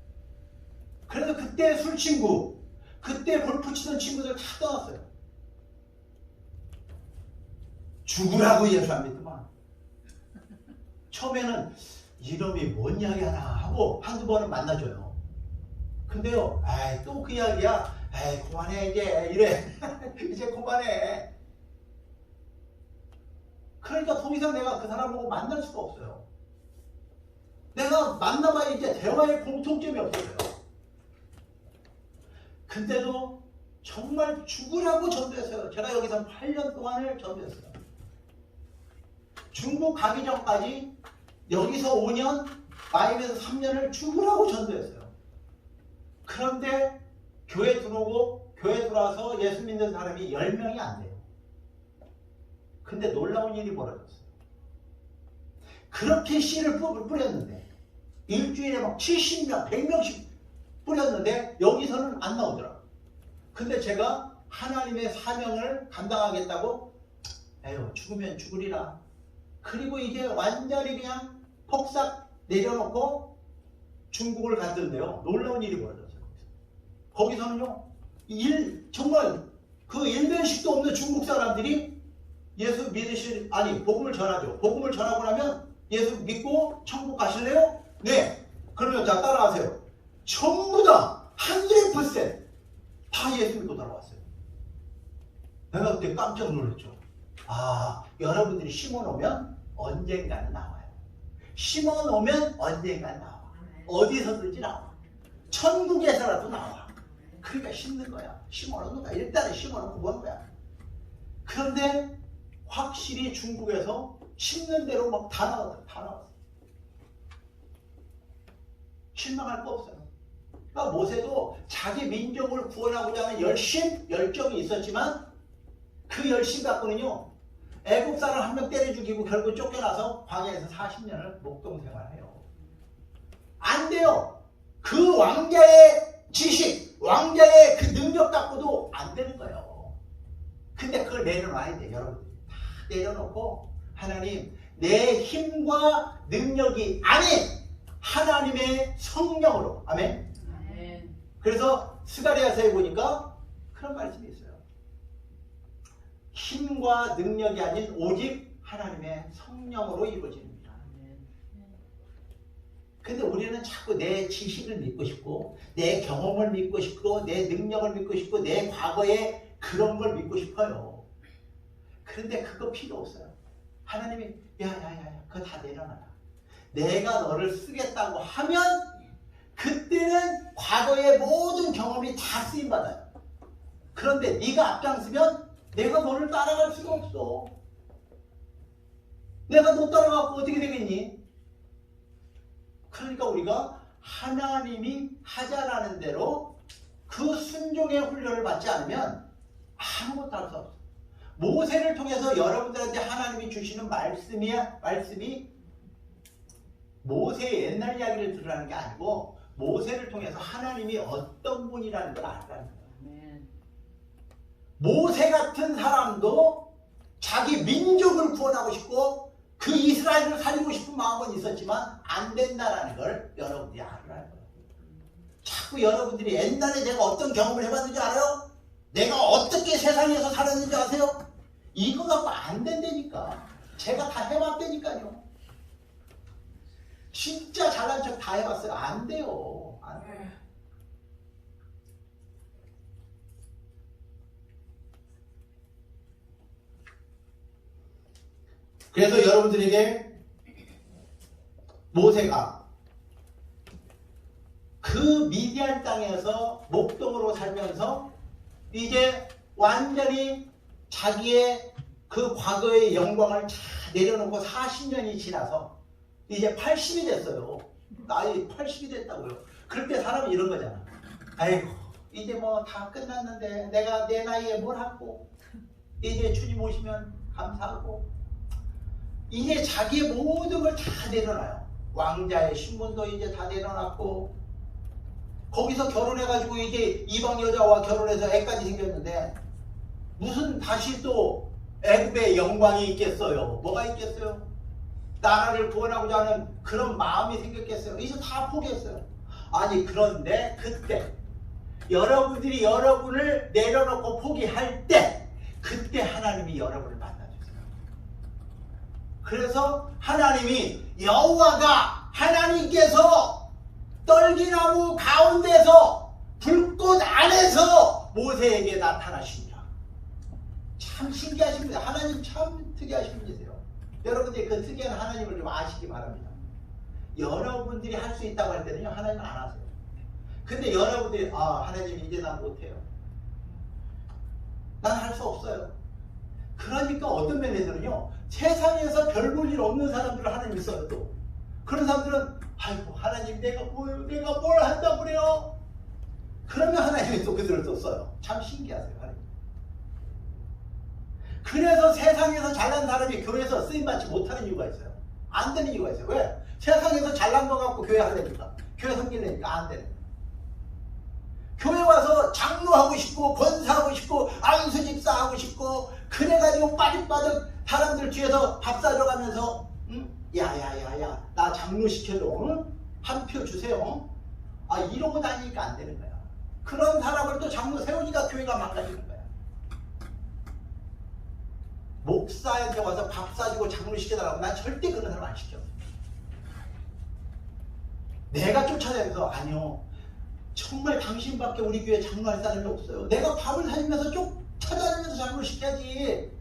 그래서 그때 술친구 그때 골프 치던 친구들 다 떠났어요. 죽으라고 예수 안 믿더만. 처음에는 이놈이 뭔 이야기 하나 하고 한두 번은 만나줘요. 근데요 또 그 이야기야. 그만해 이제 이래. 이제 그만해. 그러니까 더 이상 내가 그 사람 보고 만날 수가 없어요. 내가 만나봐야 이제 대화의 공통점이 없어요. 근데도 정말 죽으라고 전도했어요. 제가 여기서 8년 동안을 전도했어요. 중국 가기 전까지 여기서 5년, 마임에서 3년을 죽으라고 전도했어요. 그런데 교회 들어오고 교회 들어와서 예수 믿는 사람이 10명이 안 돼요. 근데 놀라운 일이 벌어졌어요. 그렇게 씨를 뿌렸는데 일주일에 막 70명, 100명씩 뿌렸는데 여기서는 안 나오더라고요. 근데 제가 하나님의 사명을 감당하겠다고 에휴 죽으면 죽으리라. 그리고 이게 완전히 그냥 폭삭 내려놓고 중국을 갔던데요. 놀라운 일이 벌어졌어요. 거기서는요. 정말 그 일면식도 없는 중국 사람들이 예수 복음을 전하죠. 복음을 전하고 나면 예수 믿고 천국 가실래요? 네. 그러면 자 따라하세요. 전부 다 100% 예수 믿고 돌아왔어요. 내가 그때 깜짝 놀랐죠. 아, 여러분들이 심어놓으면 언젠가는 나와요. 심어놓으면 언젠가는 나와. 어디서든지 나와. 천국에서라도 나와. 그러니까 심는 거야. 심어놓는 거야. 일단은 심어놓고 뭐하는 거야. 그런데 확실히 중국에서 심는 대로 막 다 나왔어요. 다 나왔어요. 실망할 거 없어요. 그러니까 모세도 자기 민족을 구원하고자 하는 열정이 있었지만 그 열심 갖고는요. 애국 사람 한 명 때려 죽이고 결국 쫓겨나서 광야에서 40년을 목동 생활해요. 안 돼요. 그 왕자의 지식, 왕자의 그 능력 갖고도 안 되는 거예요. 근데 그걸 내려놔야 돼, 여러분. 다 내려놓고 하나님, 내 힘과 능력이 아닌 하나님의 성령으로. 아멘. 아멘. 그래서 스가랴서에 보니까 그런 말씀이 있어요. 힘과 능력이 아닌 오직 하나님의 성령으로 이루어집니다. 근데 우리는 자꾸 내 지식을 믿고 싶고 내 경험을 믿고 싶고 내 능력을 믿고 싶고 내 과거의 그런 걸 믿고 싶어요. 그런데 그거 필요 없어요. 하나님이 야야야야 그거 다 내려놔라. 내가 너를 쓰겠다고 하면 그때는 과거의 모든 경험이 다 쓰임받아요. 그런데 네가 앞장서면 내가 너를 따라갈 수가 없어. 내가 너 따라가고 어떻게 되겠니? 그러니까 우리가 하나님이 하자라는 대로 그 순종의 훈련을 받지 않으면 아무것도 할 수 없어. 모세를 통해서 여러분들한테 하나님이 주시는 말씀이 모세의 옛날 이야기를 들으라는 게 아니고 모세를 통해서 하나님이 어떤 분이라는 걸 알라는 거예요. 모세 같은 사람도 자기 민족을 구원하고 싶고 그 이스라엘을 살리고 싶은 마음은 있었지만 안 된다라는 걸 여러분들이 알아야 거예요. 자꾸 여러분들이 옛날에 내가 어떤 경험을 해봤는지 알아요? 내가 어떻게 세상에서 살았는지 아세요? 이거 갖고 안 된다니까. 제가 다 해봤다니까요. 진짜 잘난 척 다 해봤어요. 안 돼요. 안 돼요. 그래서 여러분들에게 모세가 그 미디안 땅에서 목동으로 살면서 이제 완전히 자기의 그 과거의 영광을 다 내려놓고 40년이 지나서 이제 80이 됐어요. 나이 80이 됐다고요. 그럴 때 사람이 이런 거잖아. 아이고 이제 뭐 다 끝났는데 내가 내 나이에 뭘 하고 이제 주님 오시면 감사하고 이제 자기의 모든 걸 다 내려놔요. 왕자의 신분도 이제 다 내려놨고 거기서 결혼해가지고 이제 이방 여자와 결혼해서 애까지 생겼는데 무슨 다시 또 애굽의 영광이 있겠어요? 뭐가 있겠어요? 나라를 구원하고자 하는 그런 마음이 생겼겠어요? 이제 다 포기했어요. 아니 그런데 그때 여러분들이 여러분을 내려놓고 포기할 때 그때 하나님이 여러분을 만나주세요. 그래서 하나님이 여호와가 하나님께서 떨기나무 가운데서 불꽃 안에서 모세에게 나타나십니다. 참 신기하십니다. 하나님 참 특이하신 분이세요. 여러분들이 그 특이한 하나님을 좀 아시기 바랍니다. 여러분들이 할 수 있다고 할 때는요 하나님은 안 하세요. 근데 여러분들이 하나님 이제 난 못해요. 난 할 수 없어요. 그러니까 어떤 면에서는요, 세상에서 별 볼 일 없는 사람들을 하나님이 써요. 또 그런 사람들은 아이고 하나님 내가 뭘 한다고 그래요? 그러면 하나님이 또 그들을 또 써요. 참 신기하세요, 하나님. 그래서 세상에서 잘난 사람이 교회에서 쓰임받지 못하는 이유가 있어요. 안 되는 이유가 있어요. 왜? 세상에서 잘난 거 갖고 교회 하려니까, 교회 섬기려니까 안 되는 거예요. 교회 와서 장로하고 싶고 권사하고 싶고 안수 집사하고 싶고 그래가지고 빠득빠득 사람들 뒤에서 밥 사러 가면서 야야야야 나 장로 시켜줘, 한 표 주세요. 이러고 다니니까 안 되는 거야. 그런 사람을 또 장로 세우니까 교회가 망가지는 거야. 목사한테 와서 밥 사주고 장로 시켜달라고 난 절대 그런 사람 안 시켜. 내가 쫓아다니면서 아니요 정말 당신밖에 우리 교회 장로할 사람이 없어요. 내가 밥을 사주면서 쫓아다니면서 장로 시켜야지.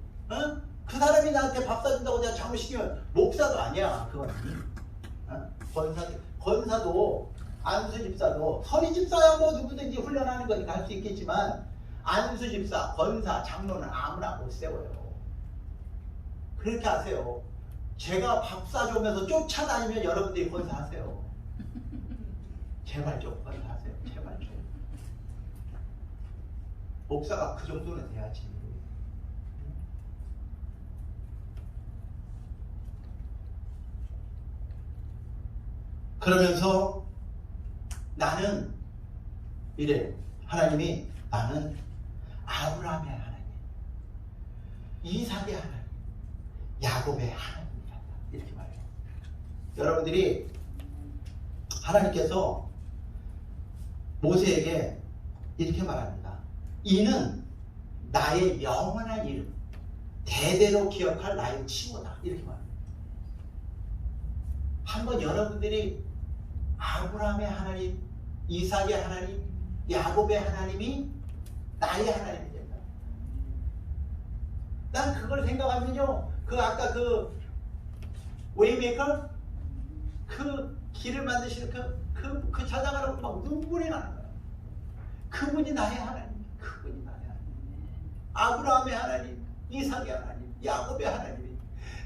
그 사람이 나한테 밥 사준다고 내가 장로 시키면 목사도 아니야. 그건 권사도 안수 집사도 서리 집사야 뭐 누구든지 훈련하는 거니까 할 수 있겠지만 안수 집사, 권사, 장로는 아무나 못 세워요. 그렇게 하세요. 제가 밥 사주면서 쫓아다니면 여러분들이 권사하세요. 제발 좀 권사하세요. 제발 좀. 목사가 그 정도는 돼야지. 그러면서 나는 이래. 하나님이 나는 아브라함의 하나님, 이삭의 하나님, 야곱의 하나님이다. 이렇게 말해요. 여러분들이 하나님께서 모세에게 이렇게 말합니다. 이는 나의 영원한 이름, 대대로 기억할 나의 칭호다. 이렇게 말합니다. 한번 여러분들이 아브라함의 하나님, 이삭의 하나님, 야곱의 하나님이 나의 하나님이 된다. 난 그걸 생각하면요, 아까 웨이메이커, 길을 만드시는 그 찾아가라고 막 눈물이 나는 거야. 그분이 나의 하나님, 그분이 나의 하나님. 아브라함의 하나님, 이삭의 하나님, 야곱의 하나님이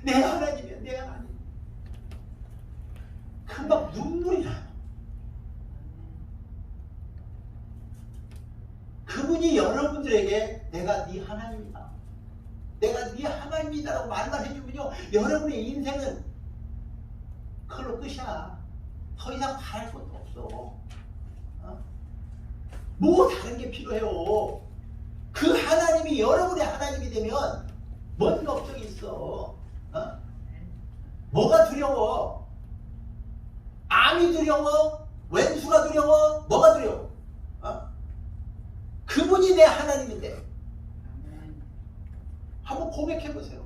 내 하나님이야, 내 하나님. 막 눈물이 나요. 그분이 여러분들에게 내가 네 하나님이다, 내가 네 하나님이다라고 말만 해주면요, 여러분의 인생은 그걸로 끝이야. 더 이상 바랄 것도 없어. 뭐 다른 게 필요해요. 그 하나님이 여러분의 하나님이 되면 뭔 걱정이 있어. 뭐가 두려워? 암이 두려워? 왼수가 두려워? 뭐가 두려워? 그분이 내 하나님인데. 한번 고백해보세요.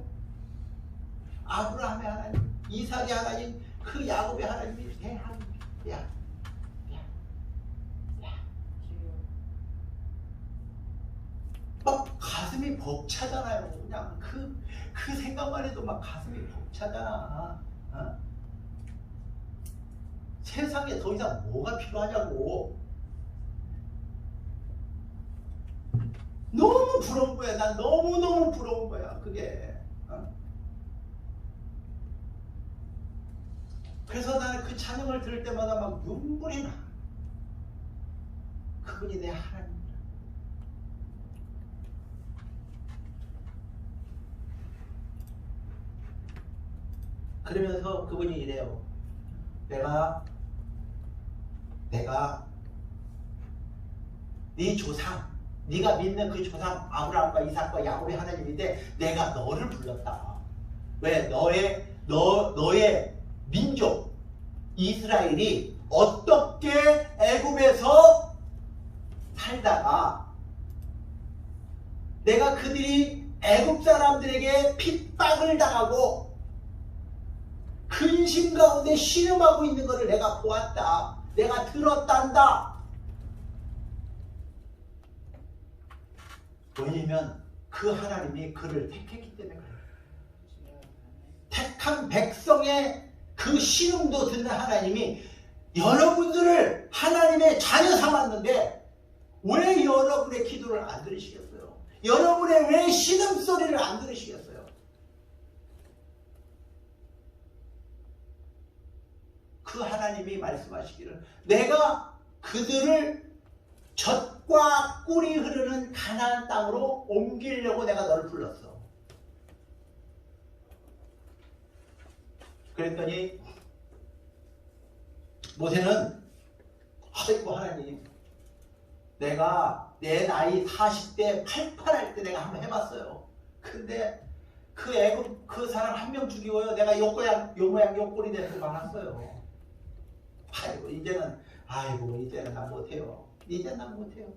아브라함의 하나님, 이삭의 하나님, 그 야곱의 하나님이 내 하나님이야. 막 가슴이 벅차잖아요. 그냥 그 생각만 해도 막 가슴이 벅차잖아. 세상에 더 이상 뭐가 필요하냐고. 너무 부러운 거야. 난 너무너무 부러운 거야. 그게. 그래서 나는 그 찬양을 들을 때마다 막 눈물이 나. 그분이 내 하나님이야. 그러면서 그분이 이래요. 내가 네 조상, 네가 믿는 그 조상 아브라함과 이삭과 야곱의 하나님인데 내가 너를 불렀다. 왜? 너의 민족 이스라엘이 어떻게 애굽에서 살다가 내가 그들이 애굽 사람들에게 핍박을 당하고 근심 가운데 신음하고 있는 것을 내가 보았다. 내가 들었단다. 왜냐면 그 하나님이 그를 택했기 때문에 그래요. 택한 백성의 그 신음도 듣는 하나님이 여러분들을 하나님의 자녀 삼았는데 왜 여러분의 기도를 안 들으시겠어요? 여러분의 왜 신음소리를 안 들으시겠어요? 그 하나님이 말씀하시기를 내가 그들을 젖과 꿀이 흐르는 가나안 땅으로 옮기려고 내가 너를 불렀어. 그랬더니 모세는 아이고 하나님, 내가 내 나이 40대 88할 때 내가 한번 해봤어요. 근데 그 애굽 그 사람 한 명 죽이고요, 내가 요 모양 요 꼴이 되는 거 많았어요. 아이고 이제는 난 못해요. 이제는 난 못해요.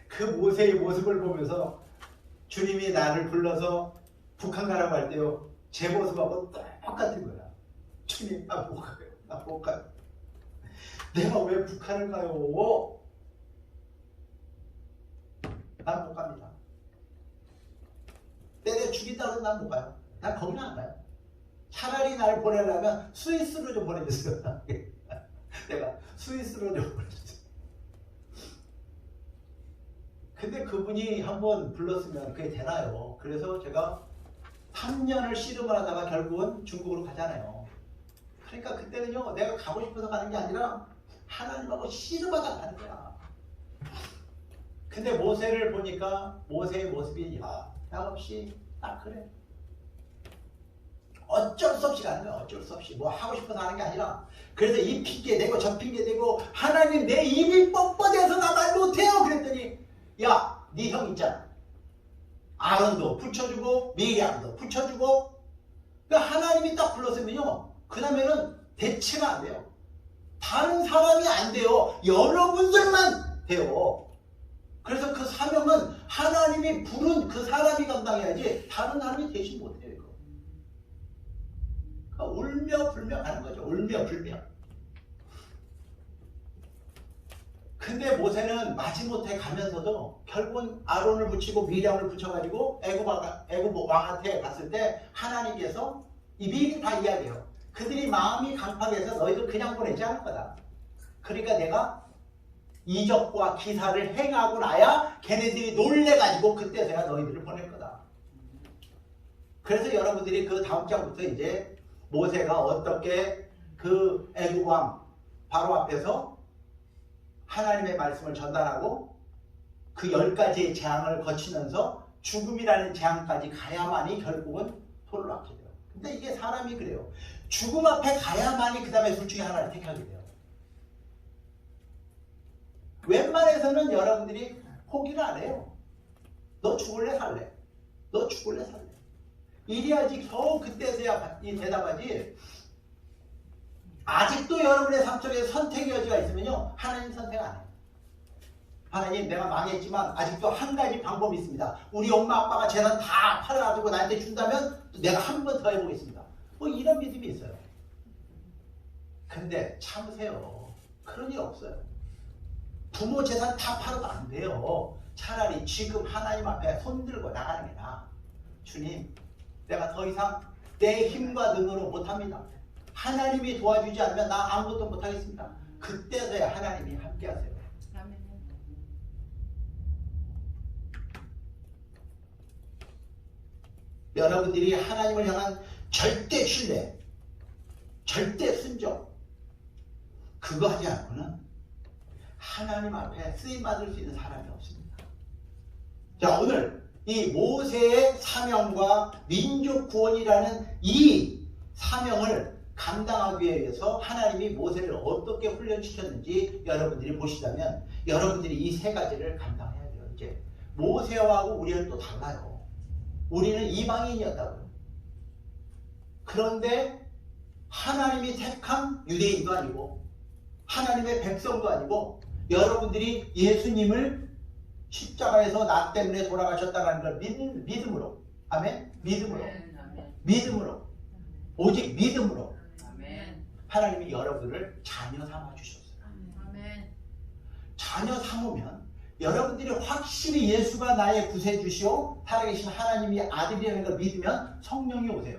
그 모세의 모습을 보면서 주님이 나를 불러서 북한 가라고 할 때요, 제 모습하고 똑같은 거야. 주님, 나 못 가요. 나 못 가요. 내가 왜 북한을 가요? 난 못 갑니다. 때려 죽인다고 난 못 가요. 난 거기는 안 가요. 차라리 나를 보내려면 스위스로 좀 보내주세요. 내가 스위스로 좀 보내주세요. 근데 그분이 한번 불렀으면 그게 되나요? 그래서 제가 3년을 씨름을 하다가 결국은 중국으로 가잖아요. 그러니까 그때는요, 내가 가고 싶어서 가는 게 아니라 하나님하고 씨름하다 가는 거야. 근데 모세를 보니까 모세의 모습이 없이 딱 그래. 어쩔 수 없이 가는 거야. 어쩔 수 없이. 뭐 하고 싶어서 하는 게 아니라. 그래서 이 핑계 대고 저 핑계 대고 하나님 내 입이 뻣뻣해서 나 말 못해요. 그랬더니 야, 네 형 있잖아. 아론도 붙여주고 미리암도 붙여주고. 그러니까 하나님이 딱 불렀으면요, 그 다음에는 대체가 안 돼요. 다른 사람이 안 돼요. 여러분들만 돼요. 그래서 그 사명은 하나님이 부른 그 사람이 감당해야지 다른 사람이 대신 못해요. 이거. 그러니까 울며 불며 가는 거죠. 울며 불며. 근데 모세는 마지못해 가면서도 결국은 아론을 붙이고 미리암을 붙여가지고 애굽 왕한테 갔을 때 하나님께서 이 미리 다 이야기해요. 그들이 마음이 강팍해서 너희들 그냥 보내지 않을 거다. 그러니까 내가 이적과 기사를 행하고 나야 걔네들이 놀래가지고 그때서야 너희들을 보낼 거다. 그래서 여러분들이 그 다음 장부터 이제 모세가 어떻게 그 애굽 왕 바로 앞에서 하나님의 말씀을 전달하고 그 10가지의 재앙을 거치면서 죽음이라는 재앙까지 가야만이 결국은 도를 낳게 돼요. 근데 이게 사람이 그래요. 죽음 앞에 가야만이 그 다음에 둘 중에 하나를 택하게 돼요. 웬만해서는 여러분들이 포기를 안 해요. 너 죽을래 살래? 너 죽을래 살래? 이래야지 겨우 그때서야 이 대답하지. 아직도 여러분의 삶 속에 선택의 여지가 있으면요, 하나님 선택 안 해요. 하나님, 내가 망했지만 아직도 한 가지 방법이 있습니다. 우리 엄마 아빠가 재산 다 팔아가지고 나한테 준다면 내가 한 번 더 해보겠습니다. 뭐 이런 믿음이 있어요. 근데 참으세요. 그런 일 없어요. 부모 재산 다 팔아도 안 돼요. 차라리 지금 하나님 앞에 손들고 나가는 게 나아. 주님, 내가 더 이상 내 힘과 능으로 못합니다. 하나님이 도와주지 않으면 나 아무것도 못하겠습니다. 그때서야 하나님이 함께 하세요. 아멘. 여러분들이 하나님을 향한 절대 신뢰, 절대 순종, 그거 하지 않고는 하나님 앞에 쓰임받을 수 있는 사람이 없습니다. 자, 오늘 이 모세의 사명과 민족 구원이라는 이 사명을 감당하기 위해서 하나님이 모세를 어떻게 훈련시켰는지 여러분들이 보시자면 여러분들이 이 세 가지를 감당해야 돼요. 이제 모세하고 우리는 또 달라요. 우리는 이방인이었다고요. 그런데 하나님이 택한 유대인도 아니고 하나님의 백성도 아니고 여러분들이 예수님을 십자가에서 나 때문에 돌아가셨다는 걸 믿음으로, 아멘? 믿음으로, 믿음으로, 오직 믿음으로 하나님이 여러분들을 자녀 삼아 주셨어요. 아멘. 자녀 삼으면 여러분들이 확실히 예수가 나의 구세주시오 살아계신 하나님이 아들이라는 걸 믿으면 성령이 오세요.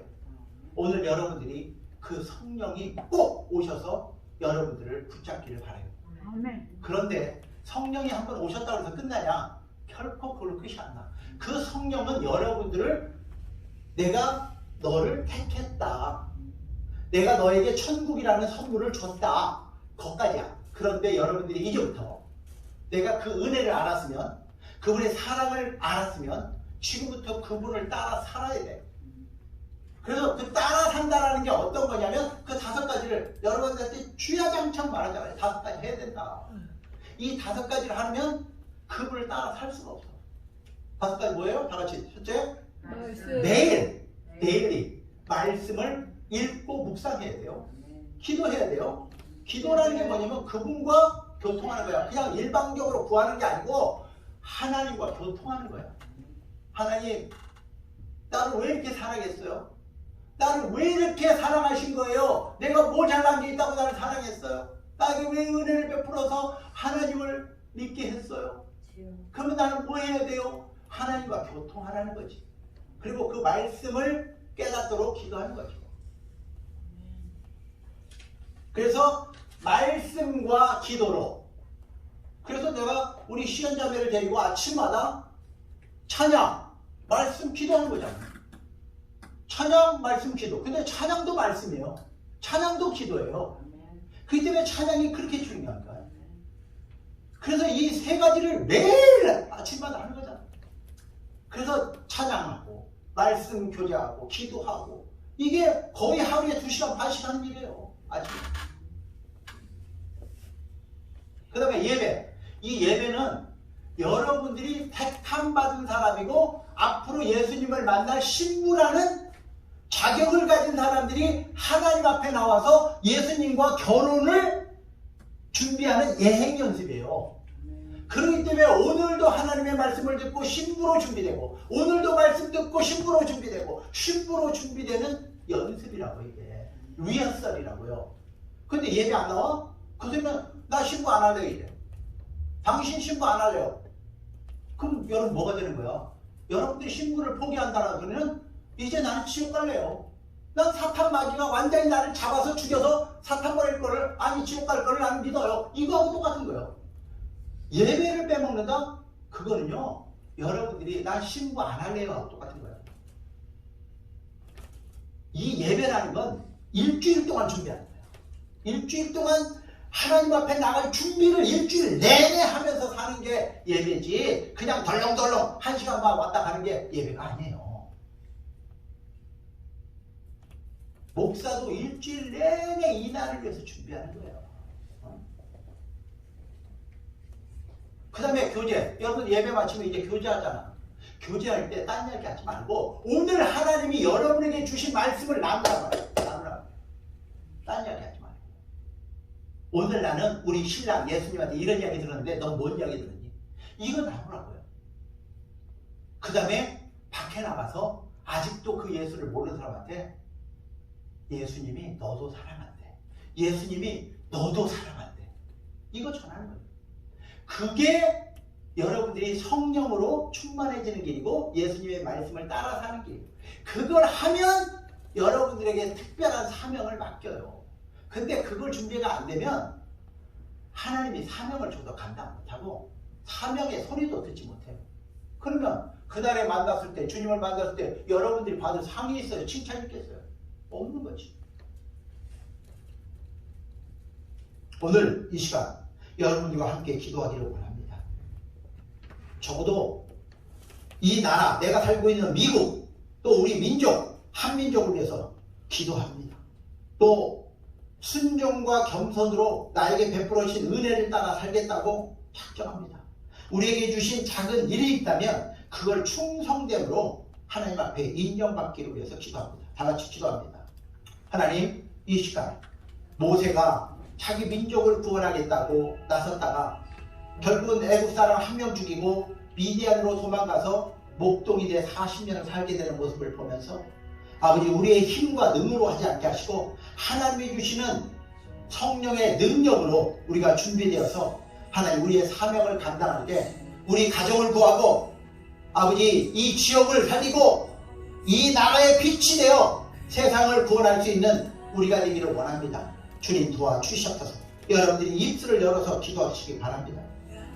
오늘 여러분들이 그 성령이 꼭 오셔서 여러분들을 붙잡기를 바라요. 아멘. 그런데 성령이 한번 오셨다고 해서 끝나냐? 결코 그걸로 끝이 안 나. 그 성령은 여러분들을 내가 너를 택했다. 내가 너에게 천국이라는 선물을 줬다. 거기까지야. 그런데 여러분들이 이제부터 내가 그 은혜를 알았으면, 그분의 사랑을 알았으면 지금부터 그분을 따라 살아야 돼. 그래서 그 따라 산다라는 게 어떤 거냐면 그 5가지를 여러분들한테 주야장창 말하잖아요. 5가지 해야 된다. 이 5가지를 하면 그분을 따라 살 수가 없어. 5가지 뭐예요? 다 같이. 첫째, 매일 데일리 말씀을 읽고 묵상해야 돼요. 기도해야 돼요. 기도라는 게 뭐냐면 그분과 교통하는 거야. 그냥 일방적으로 구하는 게 아니고 하나님과 교통하는 거야. 하나님, 나를 왜 이렇게 사랑했어요? 나를 왜 이렇게 사랑하신 거예요? 내가 뭐 잘난 게 있다고 나를 사랑했어요? 나에게 왜 은혜를 베풀어서 하나님을 믿게 했어요? 그러면 나는 뭐 해야 돼요? 하나님과 교통하라는 거지. 그리고 그 말씀을 깨닫도록 기도하는 거죠. 그래서 말씀과 기도로, 그래서 내가 우리 시연자매를 데리고 아침마다 찬양, 말씀 기도하는 거잖아. 찬양, 말씀, 기도. 근데 찬양도 말씀이에요. 찬양도 기도예요. 그렇기 때문에 찬양이 그렇게 중요한 거야. 그래서 이 3가지를 매일 아침마다 하는 거잖아. 그래서 찬양하고 말씀 교제하고 기도하고, 이게 거의 하루에 2시간 반씩 하는 일이에요. 아침. 그 다음에 예배. 이 예배는 여러분들이 택함 받은 사람이고 앞으로 예수님을 만날 신부라는 자격을 가진 사람들이 하나님 앞에 나와서 예수님과 결혼을 준비하는 예행 연습이에요. 그렇기 때문에 오늘도 하나님의 말씀을 듣고 신부로 준비되고, 오늘도 말씀 듣고 신부로 준비되고, 신부로 준비되는 연습이라고, 이게 리허설이라고요. 근데 예배 안 나와? 그 소리는 나 신부 안 할래 이래. 당신 신부 안 할래요. 그럼 여러분 뭐가 되는 거야? 여러분들이 신부를 포기한다는 소리는 이제 나는 지옥 갈래요. 난 사탄 마귀가 완전히 나를 잡아서 죽여서 사탄 버릴 거를, 아니 지옥 갈 거를 나는 믿어요. 이거하고 똑같은 거예요. 예배를 빼먹는다? 그거는요, 여러분들이 난 신부 안 할래요 하고 똑같은 거예요. 이 예배라는 건 일주일 동안 준비하는 거예요. 일주일 동안 하나님 앞에 나갈 준비를 일주일 내내 하면서 사는 게 예배지, 그냥 덜렁덜렁 1시간만 왔다 가는 게 예배가 아니에요. 목사도 일주일 내내 이 날을 위해서 준비하는 거예요. 그 다음에 교제. 여러분 예배 마치면 이제 교제하잖아. 교제할 때 딴 이야기 하지 말고 오늘 하나님이 여러분에게 주신 말씀을 나누라고 해요. 딴 이야기 하지 말고. 오늘 나는 우리 신랑 예수님한테 이런 이야기 들었는데 넌 뭔 이야기 들었니? 이거 나누라고요. 그 다음에 밖에 나가서 아직도 그 예수를 모르는 사람한테 예수님이 너도 사랑한대. 예수님이 너도 사랑한대. 이거 전하는 거예요. 그게 여러분들이 성령으로 충만해지는 길이고 예수님의 말씀을 따라 사는 길이에요. 그걸 하면 여러분들에게 특별한 사명을 맡겨요. 근데 그걸 준비가 안 되면 하나님이 사명을 줘도 감당 못하고 사명의 소리도 듣지 못해요. 그러면 그날에 만났을 때, 주님을 만났을 때 여러분들이 받을 상이 있어요? 칭찬이 있겠어요? 없는 거지. 오늘 이 시간 여러분들과 함께 기도하기를 원합니다. 적어도 이 나라, 내가 살고 있는 미국, 또 우리 민족, 한민족을 위해서 기도합니다. 또 순종과 겸손으로 나에게 베풀어 주신 은혜를 따라 살겠다고 작정합니다. 우리에게 주신 작은 일이 있다면 그걸 충성됨으로 하나님 앞에 인정받기를 위해서 기도합니다. 다 같이 기도합니다. 하나님, 이 시간 모세가 자기 민족을 구원하겠다고 나섰다가 결국은 애국 사람 1명 죽이고 미디안으로 도망가서 목동이 돼 40년을 살게 되는 모습을 보면서 아버지, 우리의 힘과 능으로 하지 않게 하시고 하나님이 주시는 성령의 능력으로 우리가 준비되어서 하나님 우리의 사명을 감당하는데 우리 가정을 구하고 아버지 이 지역을 살리고 이 나라의 빛이 되어 세상을 구원할 수 있는 우리가 되기를 원합니다. 주님 도와주시옵소서. 여러분들이 입술을 열어서 기도하시기 바랍니다.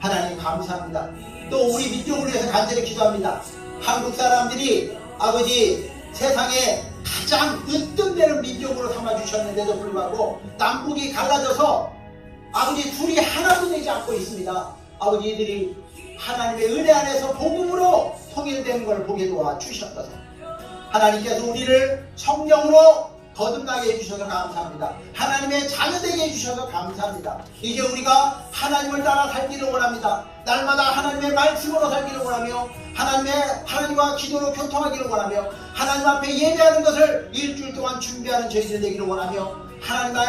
하나님 감사합니다. 또 우리 민족을 위해서 간절히 기도합니다. 한국 사람들이 아버지 세상에 가장 으뜸되는 민족으로 삼아주셨는데도 불구하고 남북이 갈라져서 아버지 둘이 하나도 되지 않고 있습니다. 아버지 이들이 하나님의 은혜 안에서 복음으로 통일되는 걸 보게 도와주셨소서. 하나님께서 우리를 성령으로 거듭나게 해주셔서 감사합니다. 하나님의 자녀되게 해주셔서 감사합니다. 이제 우리가 하나님을 따라 살기를 원합니다. 날마다 하나님의 말씀으로 살기를 원하며 하나님과 기도로 교통하기를 원하며 하나님 앞에 예배하는 것을 일주일 동안 준비하는 저희들 되기를 원하며 하나님의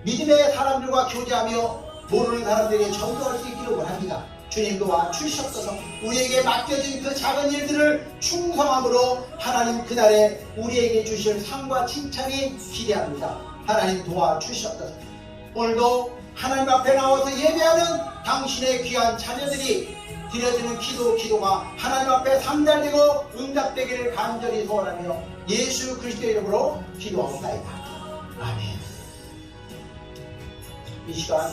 믿음의 사람들과 교제하며 모르는 사람들에게 전도할 수 있기를 원합니다. 주님 도와주시옵소서. 우리에게 맡겨진 그 작은 일들을 충성함으로 하나님 그날에 우리에게 주실 상과 칭찬이 기대합니다. 하나님 도와주시옵소서. 오늘도 하나님 앞에 나와서 예배하는 당신의 귀한 자녀들이 드려지는 기도가 하나님 앞에 상달되고 응답되기를 간절히 소원하며 예수 그리스도의 이름으로 기도하옵나이다. 아멘. 이 시간